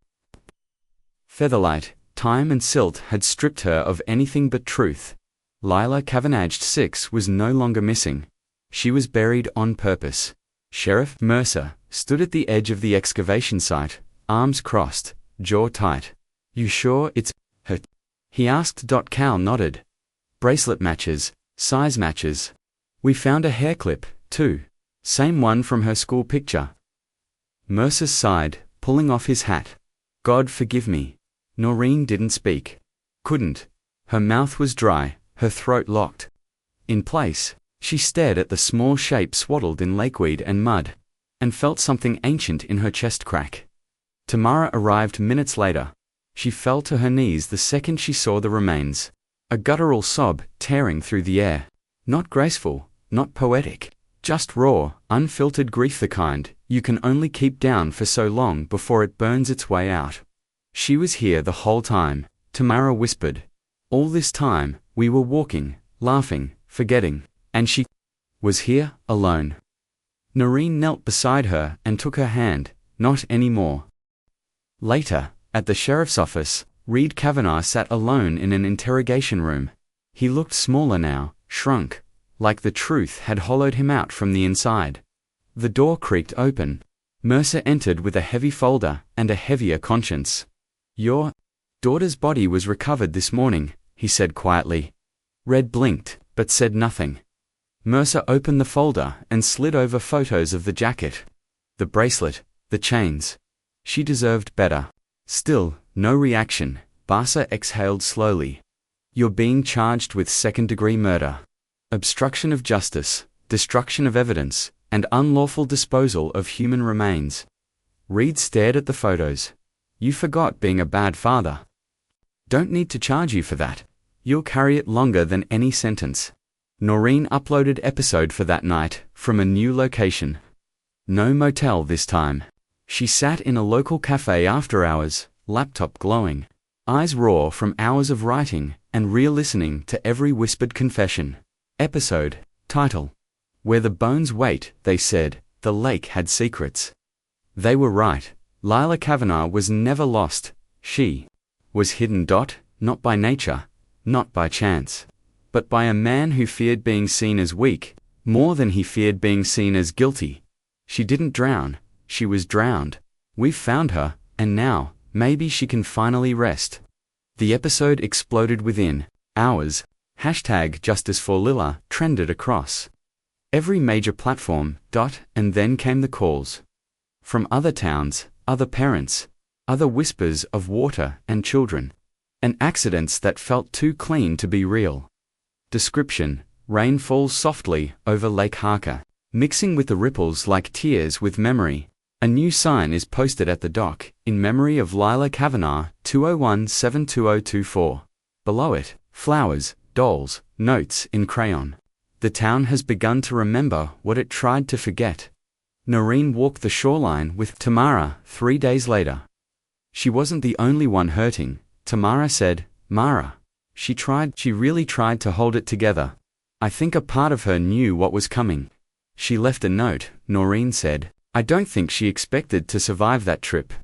featherlight. Time and silt had stripped her of anything but truth. Lila Kavanagh 6 was no longer missing. She was buried on purpose. Sheriff Mercer stood at the edge of the excavation site, arms crossed, jaw tight. "You sure it's her?" he asked. Cal nodded. "Bracelet matches, size matches. We found a hair clip, too. Same one from her school picture." Mercer sighed, pulling off his hat. "God forgive me." Noreen didn't speak. Couldn't. Her mouth was dry, her throat locked. In place, she stared at the small shape swaddled in lakeweed and mud, and felt something ancient in her chest crack. Tamara arrived minutes later. She fell to her knees the second she saw the remains. A guttural sob tearing through the air. Not graceful, not poetic, just raw, unfiltered grief, the kind you can only keep down for so long before it burns its way out. "She was here the whole time," Tamara whispered. "All this time, we were walking, laughing, forgetting, and she was here, alone." Noreen knelt beside her and took her hand. "Not anymore." Later, at the sheriff's office, Reed Kavanagh sat alone in an interrogation room. He looked smaller now, shrunk, like the truth had hollowed him out from the inside. The door creaked open. Mercer entered with a heavy folder and a heavier conscience. "Your daughter's body was recovered this morning," he said quietly. Red blinked, but said nothing. Mercer opened the folder and slid over photos of the jacket, the bracelet, the chains. She deserved better. Still, no reaction. Barsa exhaled slowly. "You're being charged with second-degree murder, obstruction of justice, destruction of evidence, and unlawful disposal of human remains." Reed stared at the photos. "You forgot being a bad father." "Don't need to charge you for that. You'll carry it longer than any sentence." Noreen uploaded episode for that night, from a new location. No motel this time. She sat in a local cafe after hours, laptop glowing, eyes raw from hours of writing and re-listening to every whispered confession. Episode title: "Where the Bones Wait." They said the lake had secrets. They were right. Lila Kavanagh was never lost. She was hidden. Not by nature, not by chance, but by a man who feared being seen as weak, more than he feared being seen as guilty. She didn't drown. She was drowned. We've found her, and now, maybe she can finally rest. The episode exploded within hours. #JusticeForLila trended across every major platform. And then came the calls. From other towns, other parents, other whispers of water and children, and accidents that felt too clean to be real. Description: rain falls softly over Lake Harker, mixing with the ripples like tears with memory. A new sign is posted at the dock, in memory of Lila Kavanagh, 201-72024. Below it, flowers, dolls, notes in crayon. The town has begun to remember what it tried to forget. Noreen walked the shoreline with Tamara 3 days later. She wasn't the only one hurting, Tamara said. "Mara. She really tried to hold it together. I think a part of her knew what was coming. She left a note," Noreen said. "I don't think she expected to survive that trip."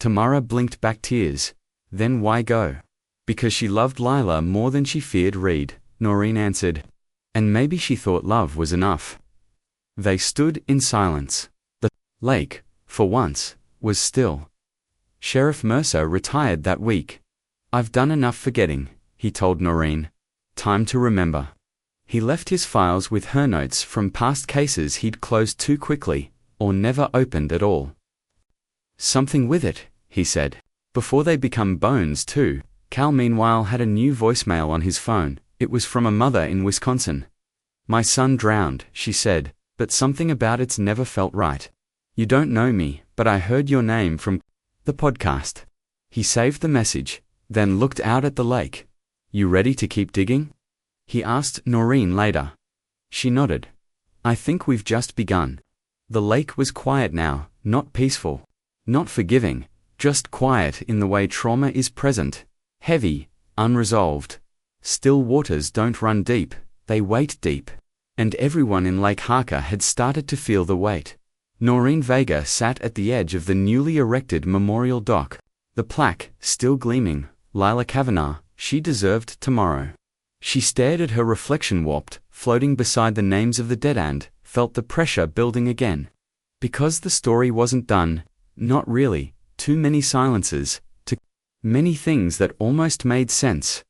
Tamara blinked back tears. "Then why go?" "Because she loved Lila more than she feared Reed," Noreen answered. "And maybe she thought love was enough." They stood in silence. The lake, for once, was still. Sheriff Mercer retired that week. "I've done enough forgetting," he told Noreen. "Time to remember." He left his files with her notes from past cases he'd closed too quickly, or never opened at all. "Something with it," he said. "Before they become bones too." Cal meanwhile had a new voicemail on his phone. It was from a mother in Wisconsin. "My son drowned," she said, "but something about it's never felt right. You don't know me, but I heard your name from the podcast." He saved the message, then looked out at the lake. "You ready to keep digging?" he asked Noreen later. She nodded. "I think we've just begun." The lake was quiet now, not peaceful, not forgiving, just quiet in the way trauma is present. Heavy, unresolved. Still waters don't run deep, they wait deep. And everyone in Lake Harker had started to feel the weight. Noreen Vega sat at the edge of the newly erected memorial dock. The plaque, still gleaming, Lila Kavanagh, she deserved tomorrow. She stared at her reflection warped, floating beside the names of the dead and felt the pressure building again. Because the story wasn't done, not really, too many silences, to many things that almost made sense.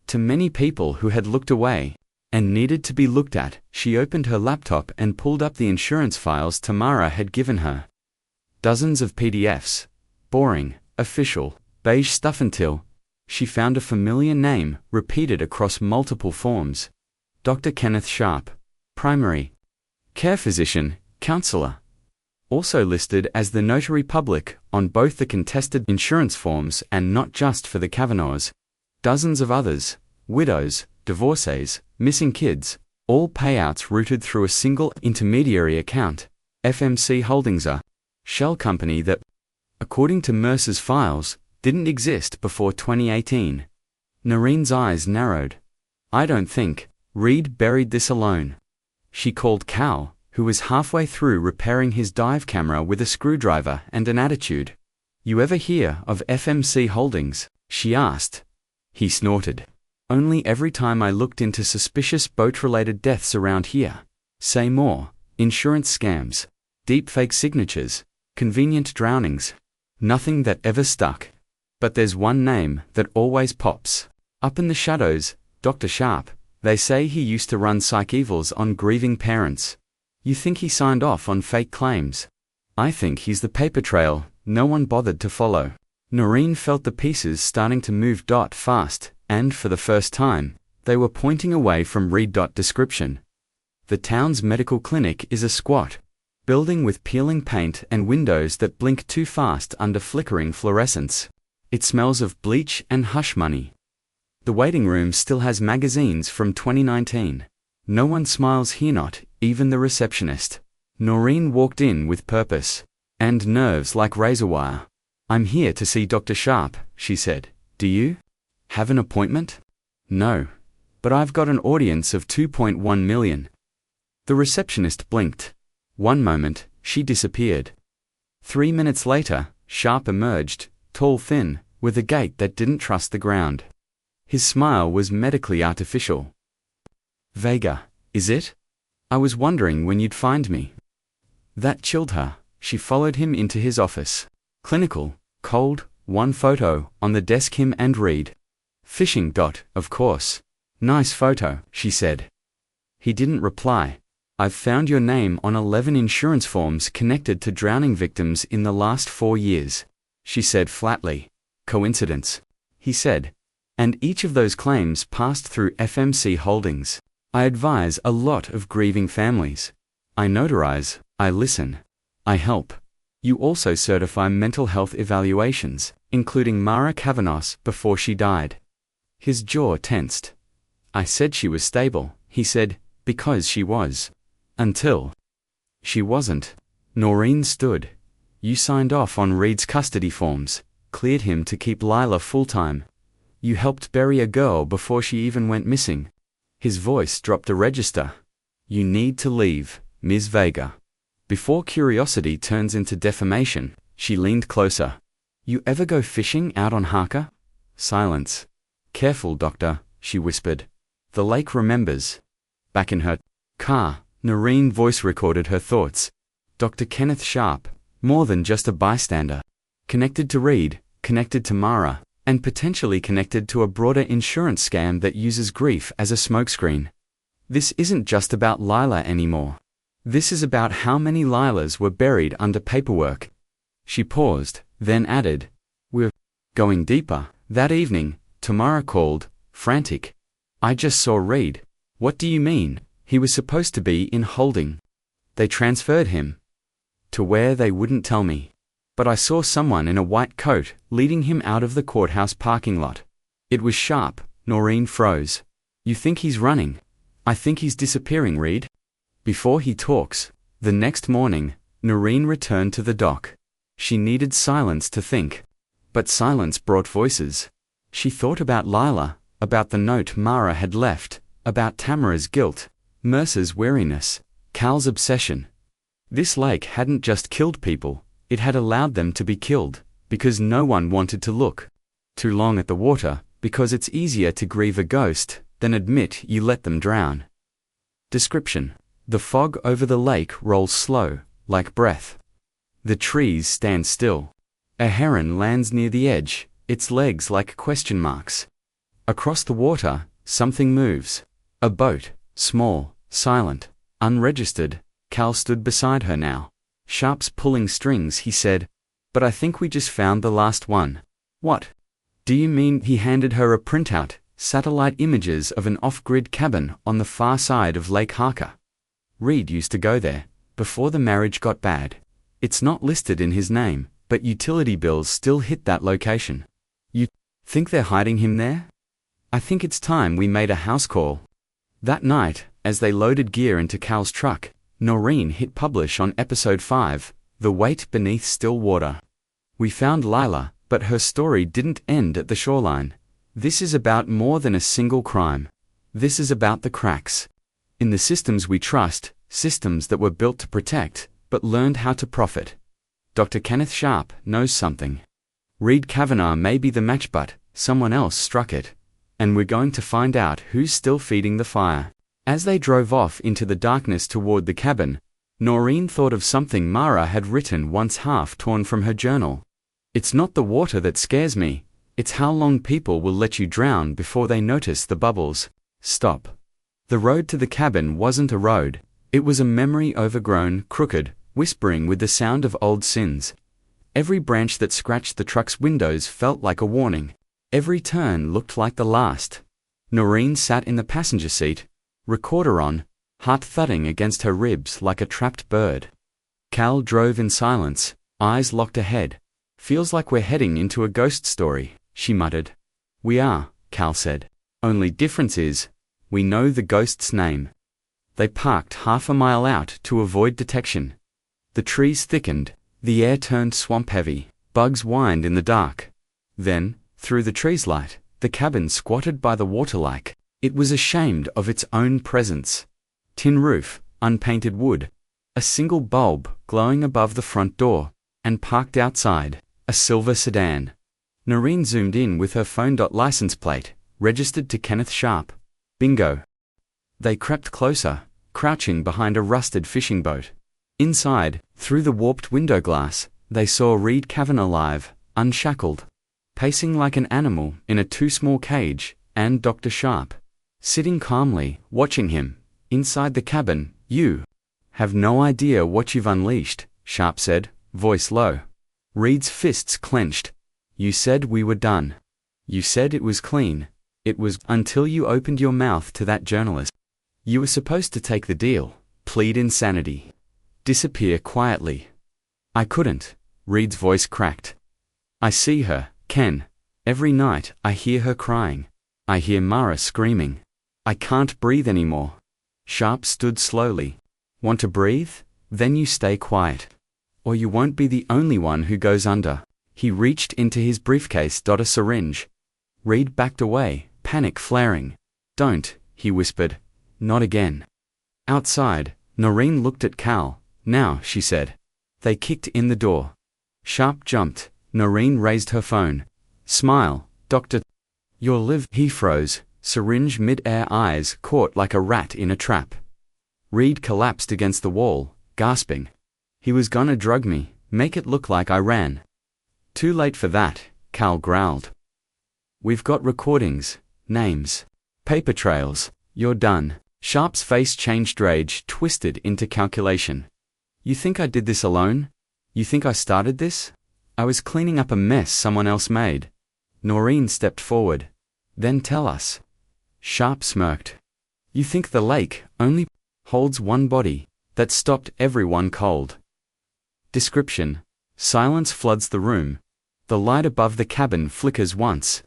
To many people who had looked away and needed to be looked at, she opened her laptop and pulled up the insurance files Tamara had given her. Dozens of PDFs. Boring, official, beige stuff until she found a familiar name repeated across multiple forms. Dr. Kenneth Sharp, primary care physician, counselor. Also listed as the notary public on both the contested insurance forms and not just for the Kavanaghs. Dozens of others, widows, divorcees, missing kids, all payouts routed through a single intermediary account, FMC Holdings, a shell company that, according to Mercer's files, didn't exist before 2018. Noreen's eyes narrowed. I don't think Reed buried this alone. She called Cal, who was halfway through repairing his dive camera with a screwdriver and an attitude. You ever hear of FMC Holdings? She asked. He snorted. Only every time I looked into suspicious boat-related deaths around here. Say more. Insurance scams. Deepfake signatures. Convenient drownings. Nothing that ever stuck. But there's one name that always pops. Up in the shadows, Dr. Sharp. They say he used to run psych evals on grieving parents. You think he signed off on fake claims? I think he's the paper trail no one bothered to follow. Noreen felt the pieces starting to move fast, and for the first time, they were pointing away from Reed. Description. The town's medical clinic is a squat building with peeling paint and windows that blink too fast under flickering fluorescence. It smells of bleach and hush money. The waiting room still has magazines from 2019. No one smiles here, not even the receptionist. Noreen walked in with purpose and nerves like razor wire. I'm here to see Dr. Sharp, she said. Do you have an appointment? No, but I've got an audience of 2.1 million. The receptionist blinked. One moment, she disappeared. 3 minutes later, Sharp emerged, tall, thin, with a gait that didn't trust the ground. His smile was medically artificial. Vega, is it? I was wondering when you'd find me. That chilled her. She followed him into his office. Clinical, cold, one photo on the desk, him and Reed. Fishing. Of course. Nice photo, she said. He didn't reply. I've found your name on 11 insurance forms connected to drowning victims in the last 4 years, she said flatly. Coincidence? He said. And each of those claims passed through FMC Holdings. I advise a lot of grieving families. I notarize, I listen, I help. You also certify mental health evaluations, including Mara Kavanagh's before she died. His jaw tensed. I said she was stable, he said, because she was. Until she wasn't. Noreen stood. You signed off on Reed's custody forms, cleared him to keep Lila full-time. You helped bury a girl before she even went missing. His voice dropped a register. You need to leave, Ms. Vega. Before curiosity turns into defamation, she leaned closer. You ever go fishing out on Harker? Silence. Careful, doctor, she whispered. The lake remembers. Back in her car, Noreen voice recorded her thoughts. Dr. Kenneth Sharp, more than just a bystander. Connected to Reed, connected to Mara, and potentially connected to a broader insurance scam that uses grief as a smokescreen. This isn't just about Lila anymore. This is about how many Lilas were buried under paperwork. She paused, then added, We're going deeper. That evening, Tamara called, frantic. I just saw Reed. What do you mean? He was supposed to be in holding. They transferred him to where they wouldn't tell me. But I saw someone in a white coat leading him out of the courthouse parking lot. It was Sharp. Noreen froze. You think he's running? I think he's disappearing, Reed. Before he talks. The next morning, Noreen returned to the dock. She needed silence to think. But silence brought voices. She thought about Lila, about the note Mara had left, about Tamara's guilt, Mercer's weariness, Cal's obsession. This lake hadn't just killed people, it had allowed them to be killed, because no one wanted to look too long at the water, because it's easier to grieve a ghost than admit you let them drown. Description: the fog over the lake rolls slow, like breath. The trees stand still. A heron lands near the edge, its legs like question marks. Across the water, something moves. A boat, small, silent, unregistered. Cal stood beside her now. Sharp's pulling strings, he said. But I think we just found the last one. What? Do you mean? He handed her a printout, satellite images of an off-grid cabin on the far side of Lake Harker. Reed used to go there, before the marriage got bad. It's not listed in his name, but utility bills still hit that location. You think they're hiding him there? I think it's time we made a house call. That night, as they loaded gear into Cal's truck, Noreen hit publish on episode 5, The Weight Beneath Still Water. We found Lila, but her story didn't end at the shoreline. This is about more than a single crime. This is about the cracks in the systems we trust, systems that were built to protect, but learned how to profit. Dr. Kenneth Sharp knows something. Reed Kavanagh may be the match, but someone else struck it. And we're going to find out who's still feeding the fire. As they drove off into the darkness toward the cabin, Noreen thought of something Mara had written once, half torn from her journal. It's not the water that scares me, it's how long people will let you drown before they notice the bubbles. Stop. The road to the cabin wasn't a road, it was a memory, overgrown, crooked, whispering with the sound of old sins. Every branch that scratched the truck's windows felt like a warning. Every turn looked like the last. Noreen sat in the passenger seat, recorder on, heart thudding against her ribs like a trapped bird. Cal drove in silence, eyes locked ahead. Feels like we're heading into a ghost story, she muttered. We are, Cal said. Only difference is, we know the ghost's name. They parked half a mile out to avoid detection. The trees thickened, the air turned swamp-heavy, bugs whined in the dark. Then, through the trees' light, the cabin squatted by the water like it was ashamed of its own presence. Tin roof, unpainted wood, a single bulb glowing above the front door, and parked outside, a silver sedan. Noreen zoomed in with her phone. License plate, registered to Kenneth Sharp. Bingo. They crept closer, crouching behind a rusted fishing boat. Inside, through the warped window glass, they saw Reed Kavanagh alive, unshackled, pacing like an animal in a too-small cage, and Dr. Sharp, sitting calmly, watching him. Inside the cabin, you have no idea what you've unleashed, Sharp said, voice low. Reed's fists clenched. You said we were done. You said it was clean. It was until you opened your mouth to that journalist. You were supposed to take the deal, plead insanity, disappear quietly. I couldn't. Reed's voice cracked. I see her, Ken. Every night I hear her crying. I hear Mara screaming. I can't breathe anymore. Sharp stood slowly. Want to breathe? Then you stay quiet. Or you won't be the only one who goes under. He reached into his briefcase. A syringe. Reed backed away, panic flaring. Don't, he whispered. Not again. Outside, Noreen looked at Cal. Now, she said. They kicked in the door. Sharp jumped. Noreen raised her phone. Smile, Doctor. You'll live. He froze, syringe mid-air, eyes caught like a rat in a trap. Reed collapsed against the wall, gasping. He was gonna drug me, make it look like I ran. Too late for that, Cal growled. We've got recordings, names, paper trails. You're done. Sharp's face changed, rage twisted into calculation. You think I did this alone? You think I started this? I was cleaning up a mess someone else made. Noreen stepped forward. Then tell us. Sharp smirked. You think the lake only holds one body that stopped everyone cold. Description. Silence floods the room. The light above the cabin flickers once.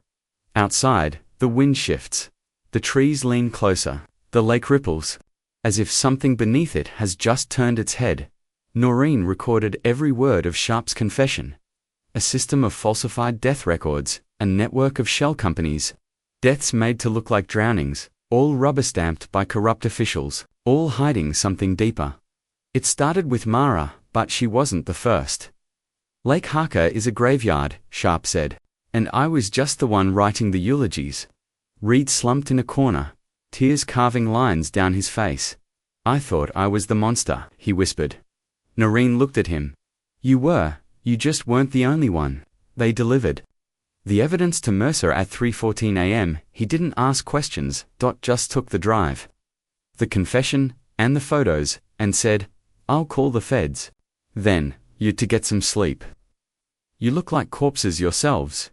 Outside, the wind shifts. The trees lean closer. The lake ripples, as if something beneath it has just turned its head. Noreen recorded every word of Sharp's confession. A system of falsified death records, a network of shell companies. Deaths made to look like drownings, all rubber-stamped by corrupt officials, all hiding something deeper. It started with Mara, but she wasn't the first. Lake Harker is a graveyard, Sharp said. And I was just the one writing the eulogies. Reed slumped in a corner, tears carving lines down his face. I thought I was the monster, he whispered. Noreen looked at him. You were, you just weren't the only one. They delivered the evidence to Mercer at 3:14 a.m. He didn't ask questions, just took the drive. The confession, and the photos, and said, I'll call the feds. Then, you'd to get some sleep. You look like corpses yourselves.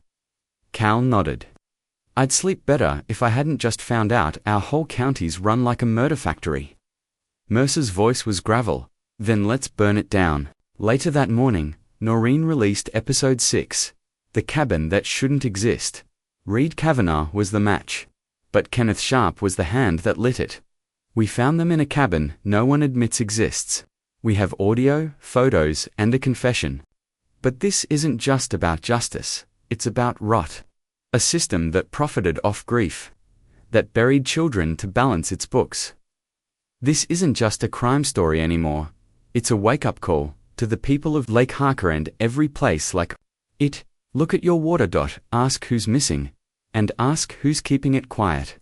Cal nodded. I'd sleep better if I hadn't just found out our whole county's run like a murder factory. Mercer's voice was gravel. Then let's burn it down. Later that morning, Noreen released episode 6, The Cabin That Shouldn't Exist. Reed Kavanagh was the match, but Kenneth Sharp was the hand that lit it. We found them in a cabin no one admits exists. We have audio, photos, and a confession. But this isn't just about justice, it's about rot. A system that profited off grief, that buried children to balance its books. This isn't just a crime story anymore, it's a wake-up call to the people of Lake Harker and every place like it. Look at your water. Ask who's missing, and ask who's keeping it quiet.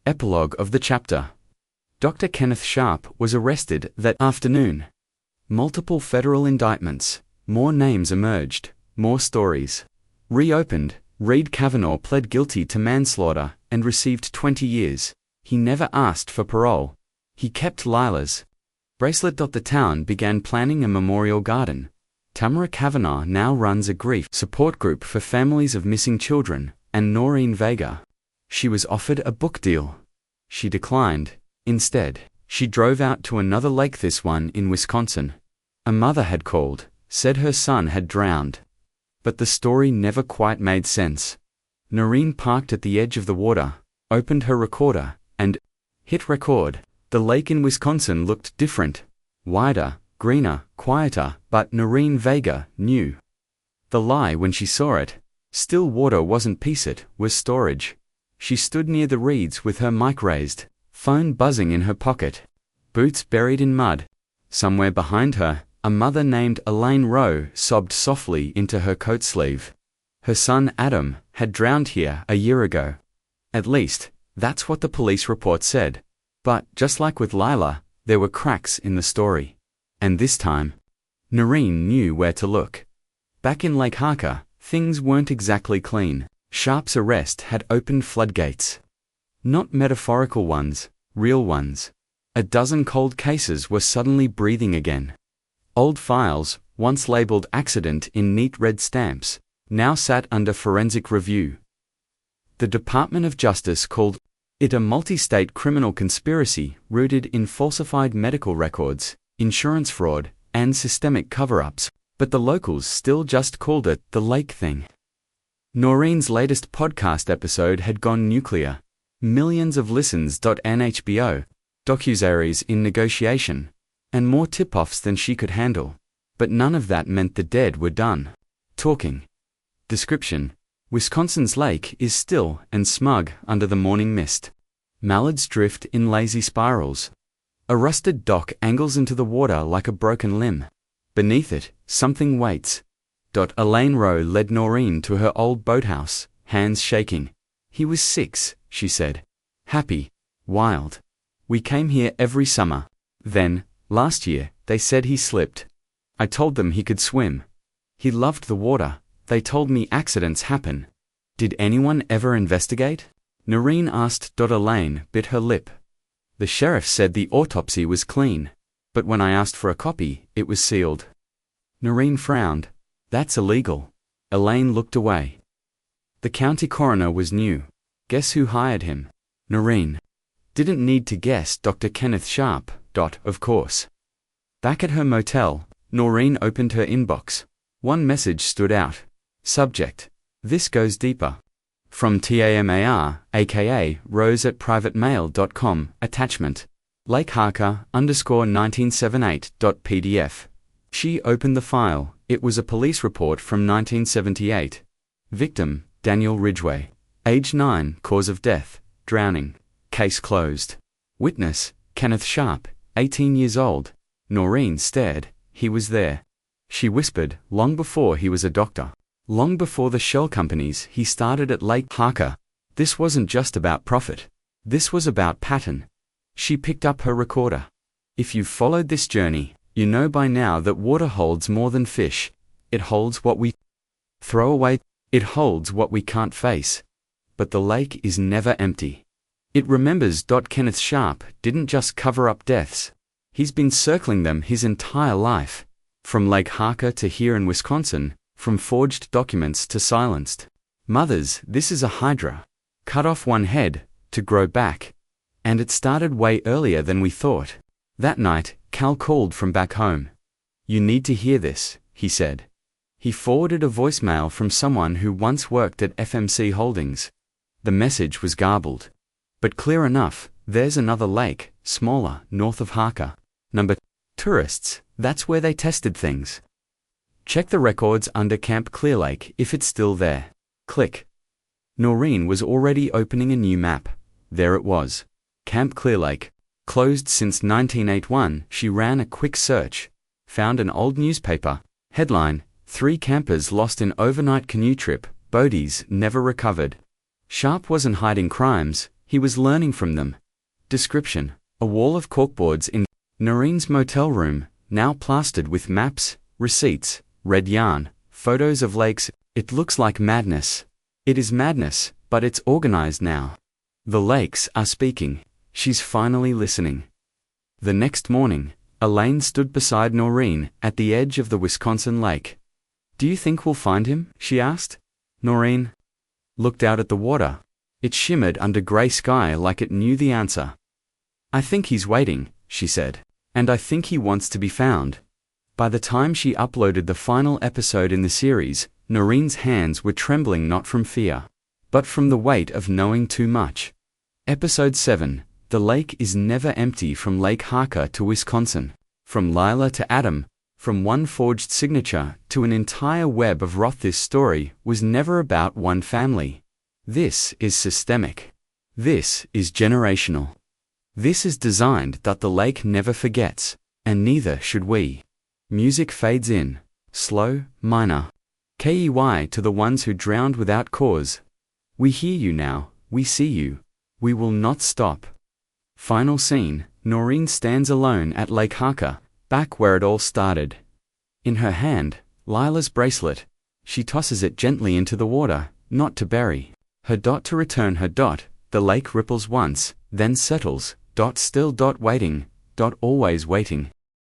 Epilogue of the chapter. Dr. Kenneth Sharp was arrested that afternoon. Multiple federal indictments, more names emerged, more stories. Reopened, Reed Kavanagh pled guilty to manslaughter and received 20 years. He never asked for parole. He kept Lila's bracelet. The town began planning a memorial garden. Tamara Kavanagh now runs a grief support group for families of missing children, and Noreen Vega. She was offered a book deal. She declined. Instead, she drove out to another lake, this one in Wisconsin. A mother had called, said her son had drowned. But the story never quite made sense. Noreen parked at the edge of the water, opened her recorder, and hit record. The lake in Wisconsin looked different. Wider, greener, quieter, but Noreen Vega knew the lie when she saw it. Still water wasn't peace, it was storage. She stood near the reeds with her mic raised, phone buzzing in her pocket, boots buried in mud. Somewhere behind her, a mother named Elaine Rowe sobbed softly into her coat sleeve. Her son Adam had drowned here a year ago. At least, that's what the police report said. But, just like with Lila, there were cracks in the story. And this time, Noreen knew where to look. Back in Lake Harker, things weren't exactly clean. Sharp's arrest had opened floodgates. Not metaphorical ones, real ones. A dozen cold cases were suddenly breathing again. Old files, once labeled accident in neat red stamps, now sat under forensic review. The Department of Justice called it a multi-state criminal conspiracy rooted in falsified medical records, insurance fraud, and systemic cover-ups, but the locals still just called it the Lake thing. Noreen's latest podcast episode had gone nuclear. Millions of listens. NHBO, docuseries in negotiation, and more tip-offs than she could handle. But none of that meant the dead were done talking. Description: Wisconsin's lake is still and smug under the morning mist. Mallards drift in lazy spirals. A rusted dock angles into the water like a broken limb. Beneath it, something waits. Elaine Rowe led Noreen to her old boathouse, hands shaking. He was 6, she said. Happy. Wild. We came here every summer. Then, last year, they said he slipped. I told them he could swim. He loved the water. They told me accidents happen. Did anyone ever investigate? Noreen asked. Elaine bit her lip. The sheriff said the autopsy was clean. But when I asked for a copy, it was sealed. Noreen frowned. That's illegal. Elaine looked away. The county coroner was new. Guess who hired him? Noreen. Didn't need to guess. Dr. Kenneth Sharp. Of course. Back at her motel, Noreen opened her inbox. One message stood out. Subject: This goes deeper. From TAMAR, aka rose@privatemail.com. Attachment: Lake Harker _1978.pdf. She opened the file. It was a police report from 1978. Victim: Daniel Ridgway. Age 9. Cause of death: drowning. Case closed. Witness: Kenneth Sharp, 18 years old. Noreen stared. He was there. She whispered, long before he was a doctor. Long before the shell companies he started at Lake Harker. This wasn't just about profit. This was about pattern. She picked up her recorder. If you've followed this journey, you know by now that water holds more than fish. It holds what we throw away. It holds what we can't face. But the lake is never empty. It remembers. Kenneth Sharp didn't just cover up deaths. He's been circling them his entire life. From Lake Harker to here in Wisconsin, from forged documents to silenced mothers. This is a hydra. Cut off one head, to grow back. And it started way earlier than we thought. That night, Cal called from back home. You need to hear this, he said. He forwarded a voicemail from someone who once worked at FMC Holdings. The message was garbled. But clear enough. There's another lake, smaller, north of Harker. Number tourists, that's where they tested things. Check the records under Camp Clear Lake if it's still there. Click. Noreen was already opening a new map. There it was. Camp Clear Lake. Closed since 1981. She ran a quick search. Found an old newspaper. Headline: 3 campers lost in overnight canoe trip. Bodies never recovered. Sharp wasn't hiding crimes. He was learning from them. Description: a wall of corkboards in Noreen's motel room, now plastered with maps, receipts, red yarn, photos of lakes. It looks like madness. It is madness, but it's organized now. The lakes are speaking. She's finally listening. The next morning, Elaine stood beside Noreen at the edge of the Wisconsin lake. Do you think we'll find him? She asked. Noreen looked out at the water. It shimmered under gray sky like it knew the answer. I think he's waiting, she said. And I think he wants to be found. By the time she uploaded the final episode in the series, Noreen's hands were trembling not from fear, but from the weight of knowing too much. Episode 7. The lake is never empty. From Lake Harker to Wisconsin. From Lila to Adam. From one forged signature to an entire web of Roth. This story was never about one family. This is systemic. This is generational. This is designed that the lake never forgets, and neither should we. Music fades in, slow, minor. KEY to the ones who drowned without cause. We hear you now, we see you. We will not stop. Final scene: Noreen stands alone at Lake Harker, back where it all started. In her hand, Lila's bracelet. She tosses it gently into the water, not to bury. Her dot to return her dot. The lake ripples once, then settles. Dot still. Dot waiting. Dot always waiting.